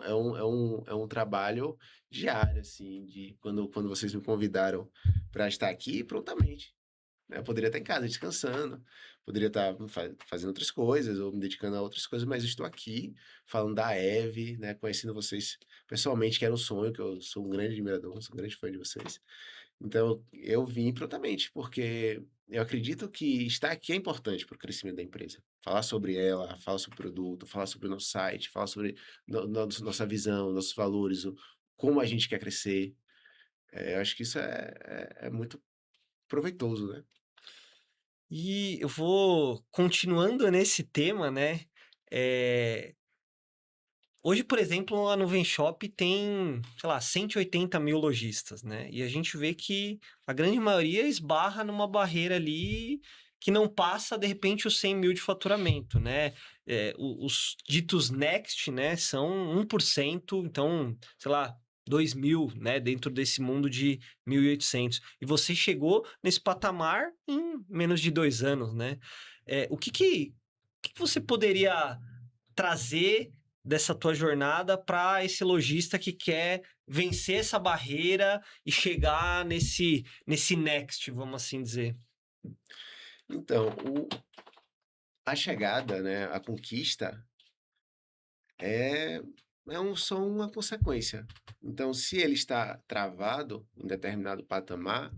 um trabalho diário, assim, de quando vocês me convidaram para estar aqui, prontamente. Né? Eu poderia estar em casa descansando, poderia estar fazendo outras coisas ou me dedicando a outras coisas, mas eu estou aqui falando da Eve, né? Conhecendo vocês pessoalmente, que era um sonho, que eu sou um grande admirador, sou um grande fã de vocês. Então, eu vim prontamente, porque eu acredito que estar aqui é importante para o crescimento da empresa. Falar sobre ela, falar sobre o produto, falar sobre o nosso site, falar sobre nossa visão, nossos valores, como a gente quer crescer. Eu acho que isso é muito proveitoso, né? E eu vou continuando nesse tema, né? eh, Hoje, por exemplo, a Nuvem Shop tem, sei lá, 180 mil lojistas, né? E a gente vê que a grande maioria esbarra numa barreira ali que não passa, de repente, os 100 mil de faturamento, né? Os ditos Next, né, são 1%, então, sei lá, 2 mil, né, dentro desse mundo de 1.800. E você chegou nesse patamar em menos de 2 anos, né? O que que você poderia trazer dessa tua jornada para esse lojista que quer vencer essa barreira e chegar nesse next, vamos assim dizer? Então, a chegada, né, a conquista é, só uma consequência. Então, se ele está travado em determinado patamar,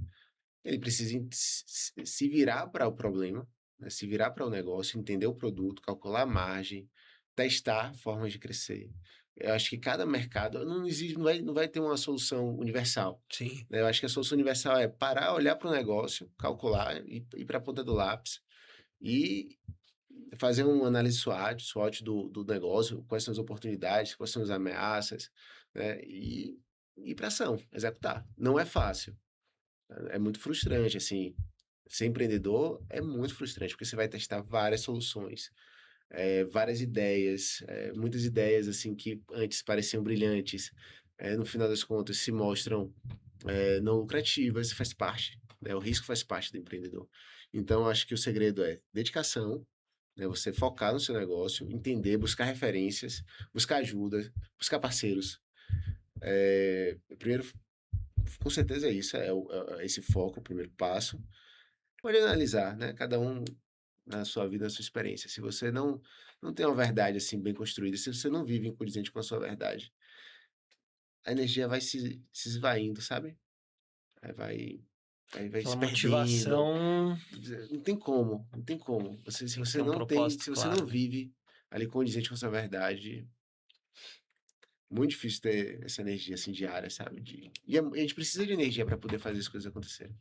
ele precisa se virar para o problema, né, se virar para o negócio, entender o produto, calcular a margem, testar formas de crescer. Eu acho que cada mercado não existe, não vai ter uma solução universal. Sim, Né? Eu acho que a solução universal é parar, olhar para o negócio, calcular e ir para a ponta do lápis e fazer uma análise SWOT do negócio, quais são as oportunidades, quais são as ameaças, né? E ir para ação, executar. Não é fácil, é muito frustrante, assim. Ser empreendedor é muito frustrante, porque você vai testar várias soluções. várias ideias, muitas ideias assim que antes pareciam brilhantes, no final das contas se mostram não lucrativas, faz parte, né? O risco faz parte do empreendedor. Então, acho que o segredo é dedicação, né? Você focar no seu negócio, entender, buscar referências, buscar ajuda, buscar parceiros. Primeiro, com certeza é isso, é esse foco, o primeiro passo. Pode analisar, né? Cada um na sua vida, na sua experiência. Se você não tem uma verdade assim bem construída, se você não vive em condizente com a sua verdade, a energia vai se esvaindo, sabe? Aí vai Aquela se perdendo. motivação Não tem como, não tem como. Se tem que você ter um não tem, propósito se você claro, não né? vive ali condizente com a sua verdade, muito difícil ter essa energia assim diária, sabe? E a gente precisa de energia para poder fazer as coisas acontecerem.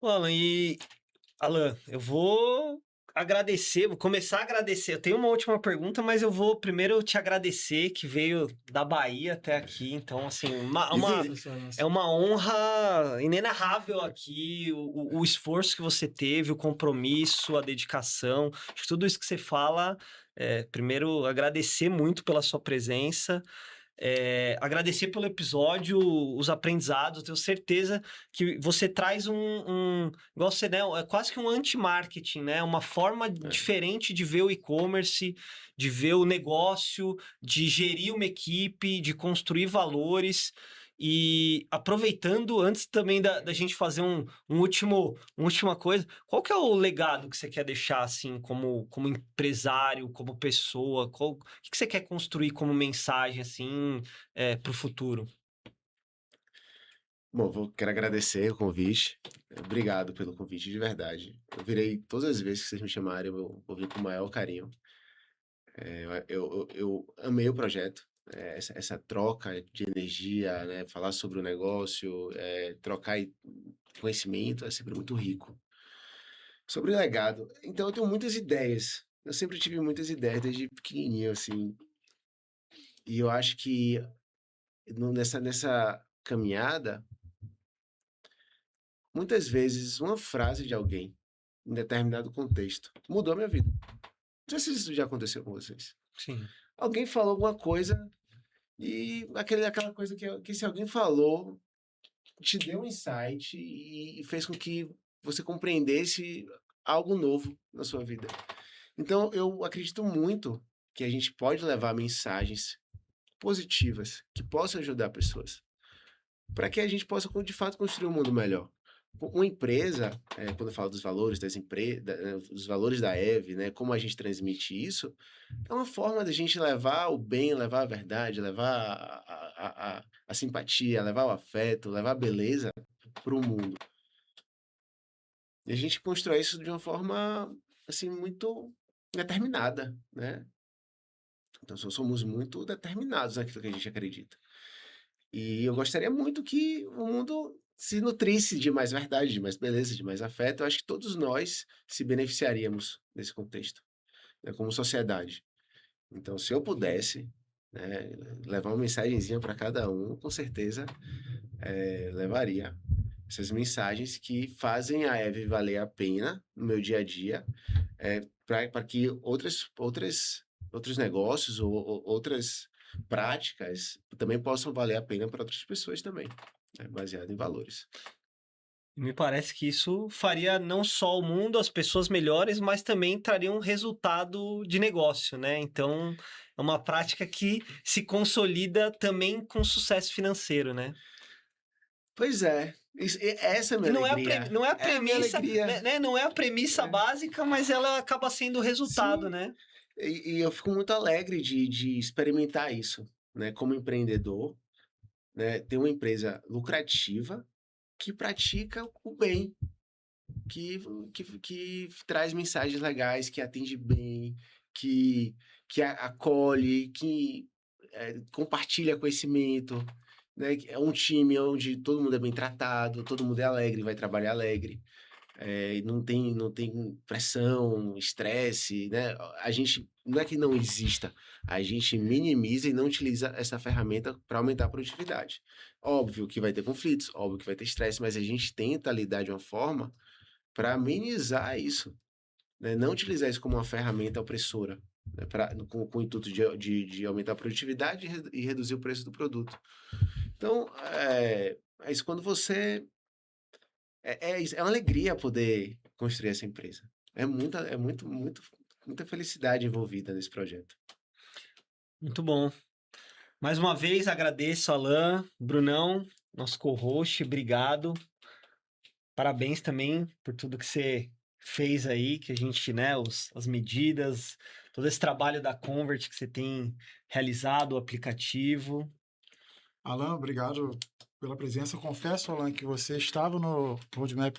Ô, Alan, eu vou agradecer, vou começar a agradecer. Eu tenho uma última pergunta, mas eu vou primeiro te agradecer que veio da Bahia até aqui. Então, assim, E vi, é uma honra inenarrável aqui o esforço que você teve, o compromisso, a dedicação. Acho que tudo isso que você fala, primeiro, agradecer muito pela sua presença. Agradecer pelo episódio, os aprendizados. Tenho certeza que você traz igual você, né? É quase que um anti-marketing, né? Uma forma diferente de ver o e-commerce, de ver o negócio, de gerir uma equipe, de construir valores. E aproveitando, antes também da gente fazer uma última coisa, qual que é o legado que você quer deixar, assim, como empresário, como pessoa? O que você quer construir como mensagem, assim, para o futuro? bom, quero agradecer o convite. Obrigado pelo convite, de verdade. Eu virei, todas as vezes que vocês me chamarem, eu vou vir com o maior carinho. Eu amei o projeto, essa troca de energia, né? Falar sobre o negócio, trocar conhecimento é sempre muito rico. Sobre o legado, então eu tenho muitas ideias. Eu sempre tive muitas ideias desde pequenininho, assim. E eu acho que nessa caminhada, muitas vezes uma frase de alguém, em determinado contexto, mudou a minha vida. Não sei se isso já aconteceu com vocês. Sim. Alguém falou alguma coisa e aquela coisa que se alguém falou, te deu um insight e fez com que você compreendesse algo novo na sua vida. Então, eu acredito muito que a gente pode levar mensagens positivas que possam ajudar pessoas, para que a gente possa, de fato, construir um mundo melhor. Uma empresa, quando eu falo dos valores dos valores da EVE, né, como a gente transmite isso, é uma forma da gente levar o bem, levar a verdade, levar a simpatia, levar o afeto, levar a beleza para o mundo. E a gente constrói isso de uma forma, assim, muito determinada, né? Então, somos muito determinados naquilo que a gente acredita. E eu gostaria muito que o mundo se nutrisse de mais verdade, de mais beleza, de mais afeto. Eu acho que todos nós se beneficiaríamos nesse contexto, né, como sociedade. Então, se eu pudesse, né, levar uma mensagenzinha para cada um, com certeza levaria essas mensagens que fazem a Eve valer a pena no meu dia a dia, para que outros negócios ou outras práticas também possam valer a pena para outras pessoas também, né, baseado em valores. Me parece que isso faria não só o mundo, as pessoas melhores, mas também traria um resultado de negócio, né? Então, é uma prática que se consolida também com sucesso financeiro, né? Pois é, essa é a E minha alegria. não é a É a minha premissa, alegria. né? Não é a premissa É. básica, mas ela acaba sendo o resultado, Sim, né? e eu fico muito alegre de experimentar isso, né, como empreendedor, né, ter uma empresa lucrativa que pratica o bem, que, que traz mensagens legais, que atende bem, que, que acolhe, que compartilha conhecimento, né? É um time onde todo mundo é bem tratado, todo mundo é alegre, vai trabalhar alegre, não tem pressão, estresse, né? A gente não é que não exista, a gente minimiza e não utiliza essa ferramenta para aumentar a produtividade. Óbvio que vai ter conflitos, óbvio que vai ter estresse, mas a gente tenta lidar de uma forma para amenizar isso, né? Não utilizar isso como uma ferramenta opressora, né? Com o intuito de aumentar a produtividade e reduzir o preço do produto. Então, é isso quando você... É uma alegria poder construir essa empresa. Muita felicidade envolvida nesse projeto. Muito bom. Mais uma vez, agradeço, Alan, Brunão, nosso co-host, obrigado. Parabéns também por tudo que você fez aí, que a gente, né, as medidas, todo esse trabalho da Convert que você tem realizado, o aplicativo. Alan, obrigado pela presença. Eu confesso, Alan, que você estava no roadmap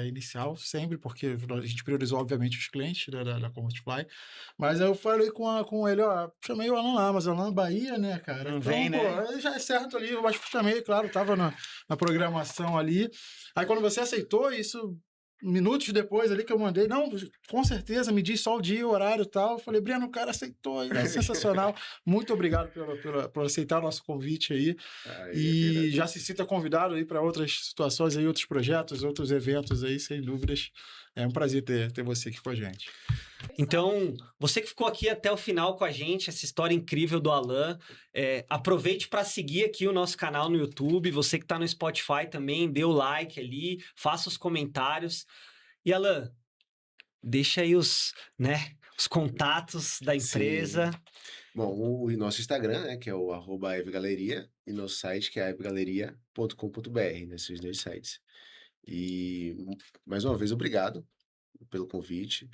inicial, sempre, porque a gente priorizou, obviamente, os clientes da Convertfly. Mas eu falei com ele, ó, chamei o Alan lá, mas o Alan Bahia, né, cara? Não Então, vem, né? pô, já é certo ali, mas chamei, claro, estava na programação ali. Aí quando você aceitou, isso... Minutos depois ali que eu mandei, não, com certeza, me diz só o dia, o horário e tal. Eu falei, Breno, o cara aceitou, é sensacional. Muito obrigado por aceitar o nosso convite aí. E já se sinta convidado aí para outras situações aí, outros projetos, outros eventos aí, sem dúvidas. É um prazer ter você aqui com a gente. Então, você que ficou aqui até o final com a gente, essa história incrível do Alan, aproveite para seguir aqui o nosso canal no YouTube. Você que está no Spotify também, dê o like ali, faça os comentários. E Alan, deixa aí os contatos da empresa. Sim. Bom, o nosso Instagram, né, que é o @evgaleria, e nosso site, que é evgaleria.com.br, nesses 2 sites. E, mais uma vez, obrigado pelo convite.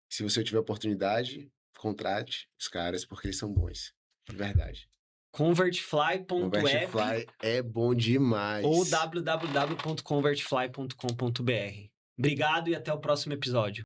Se você tiver oportunidade, contrate os caras, porque eles são bons. De verdade. Convertfly.web Convertfly é bom demais. ou www.convertfly.com.br. Obrigado e até o próximo episódio.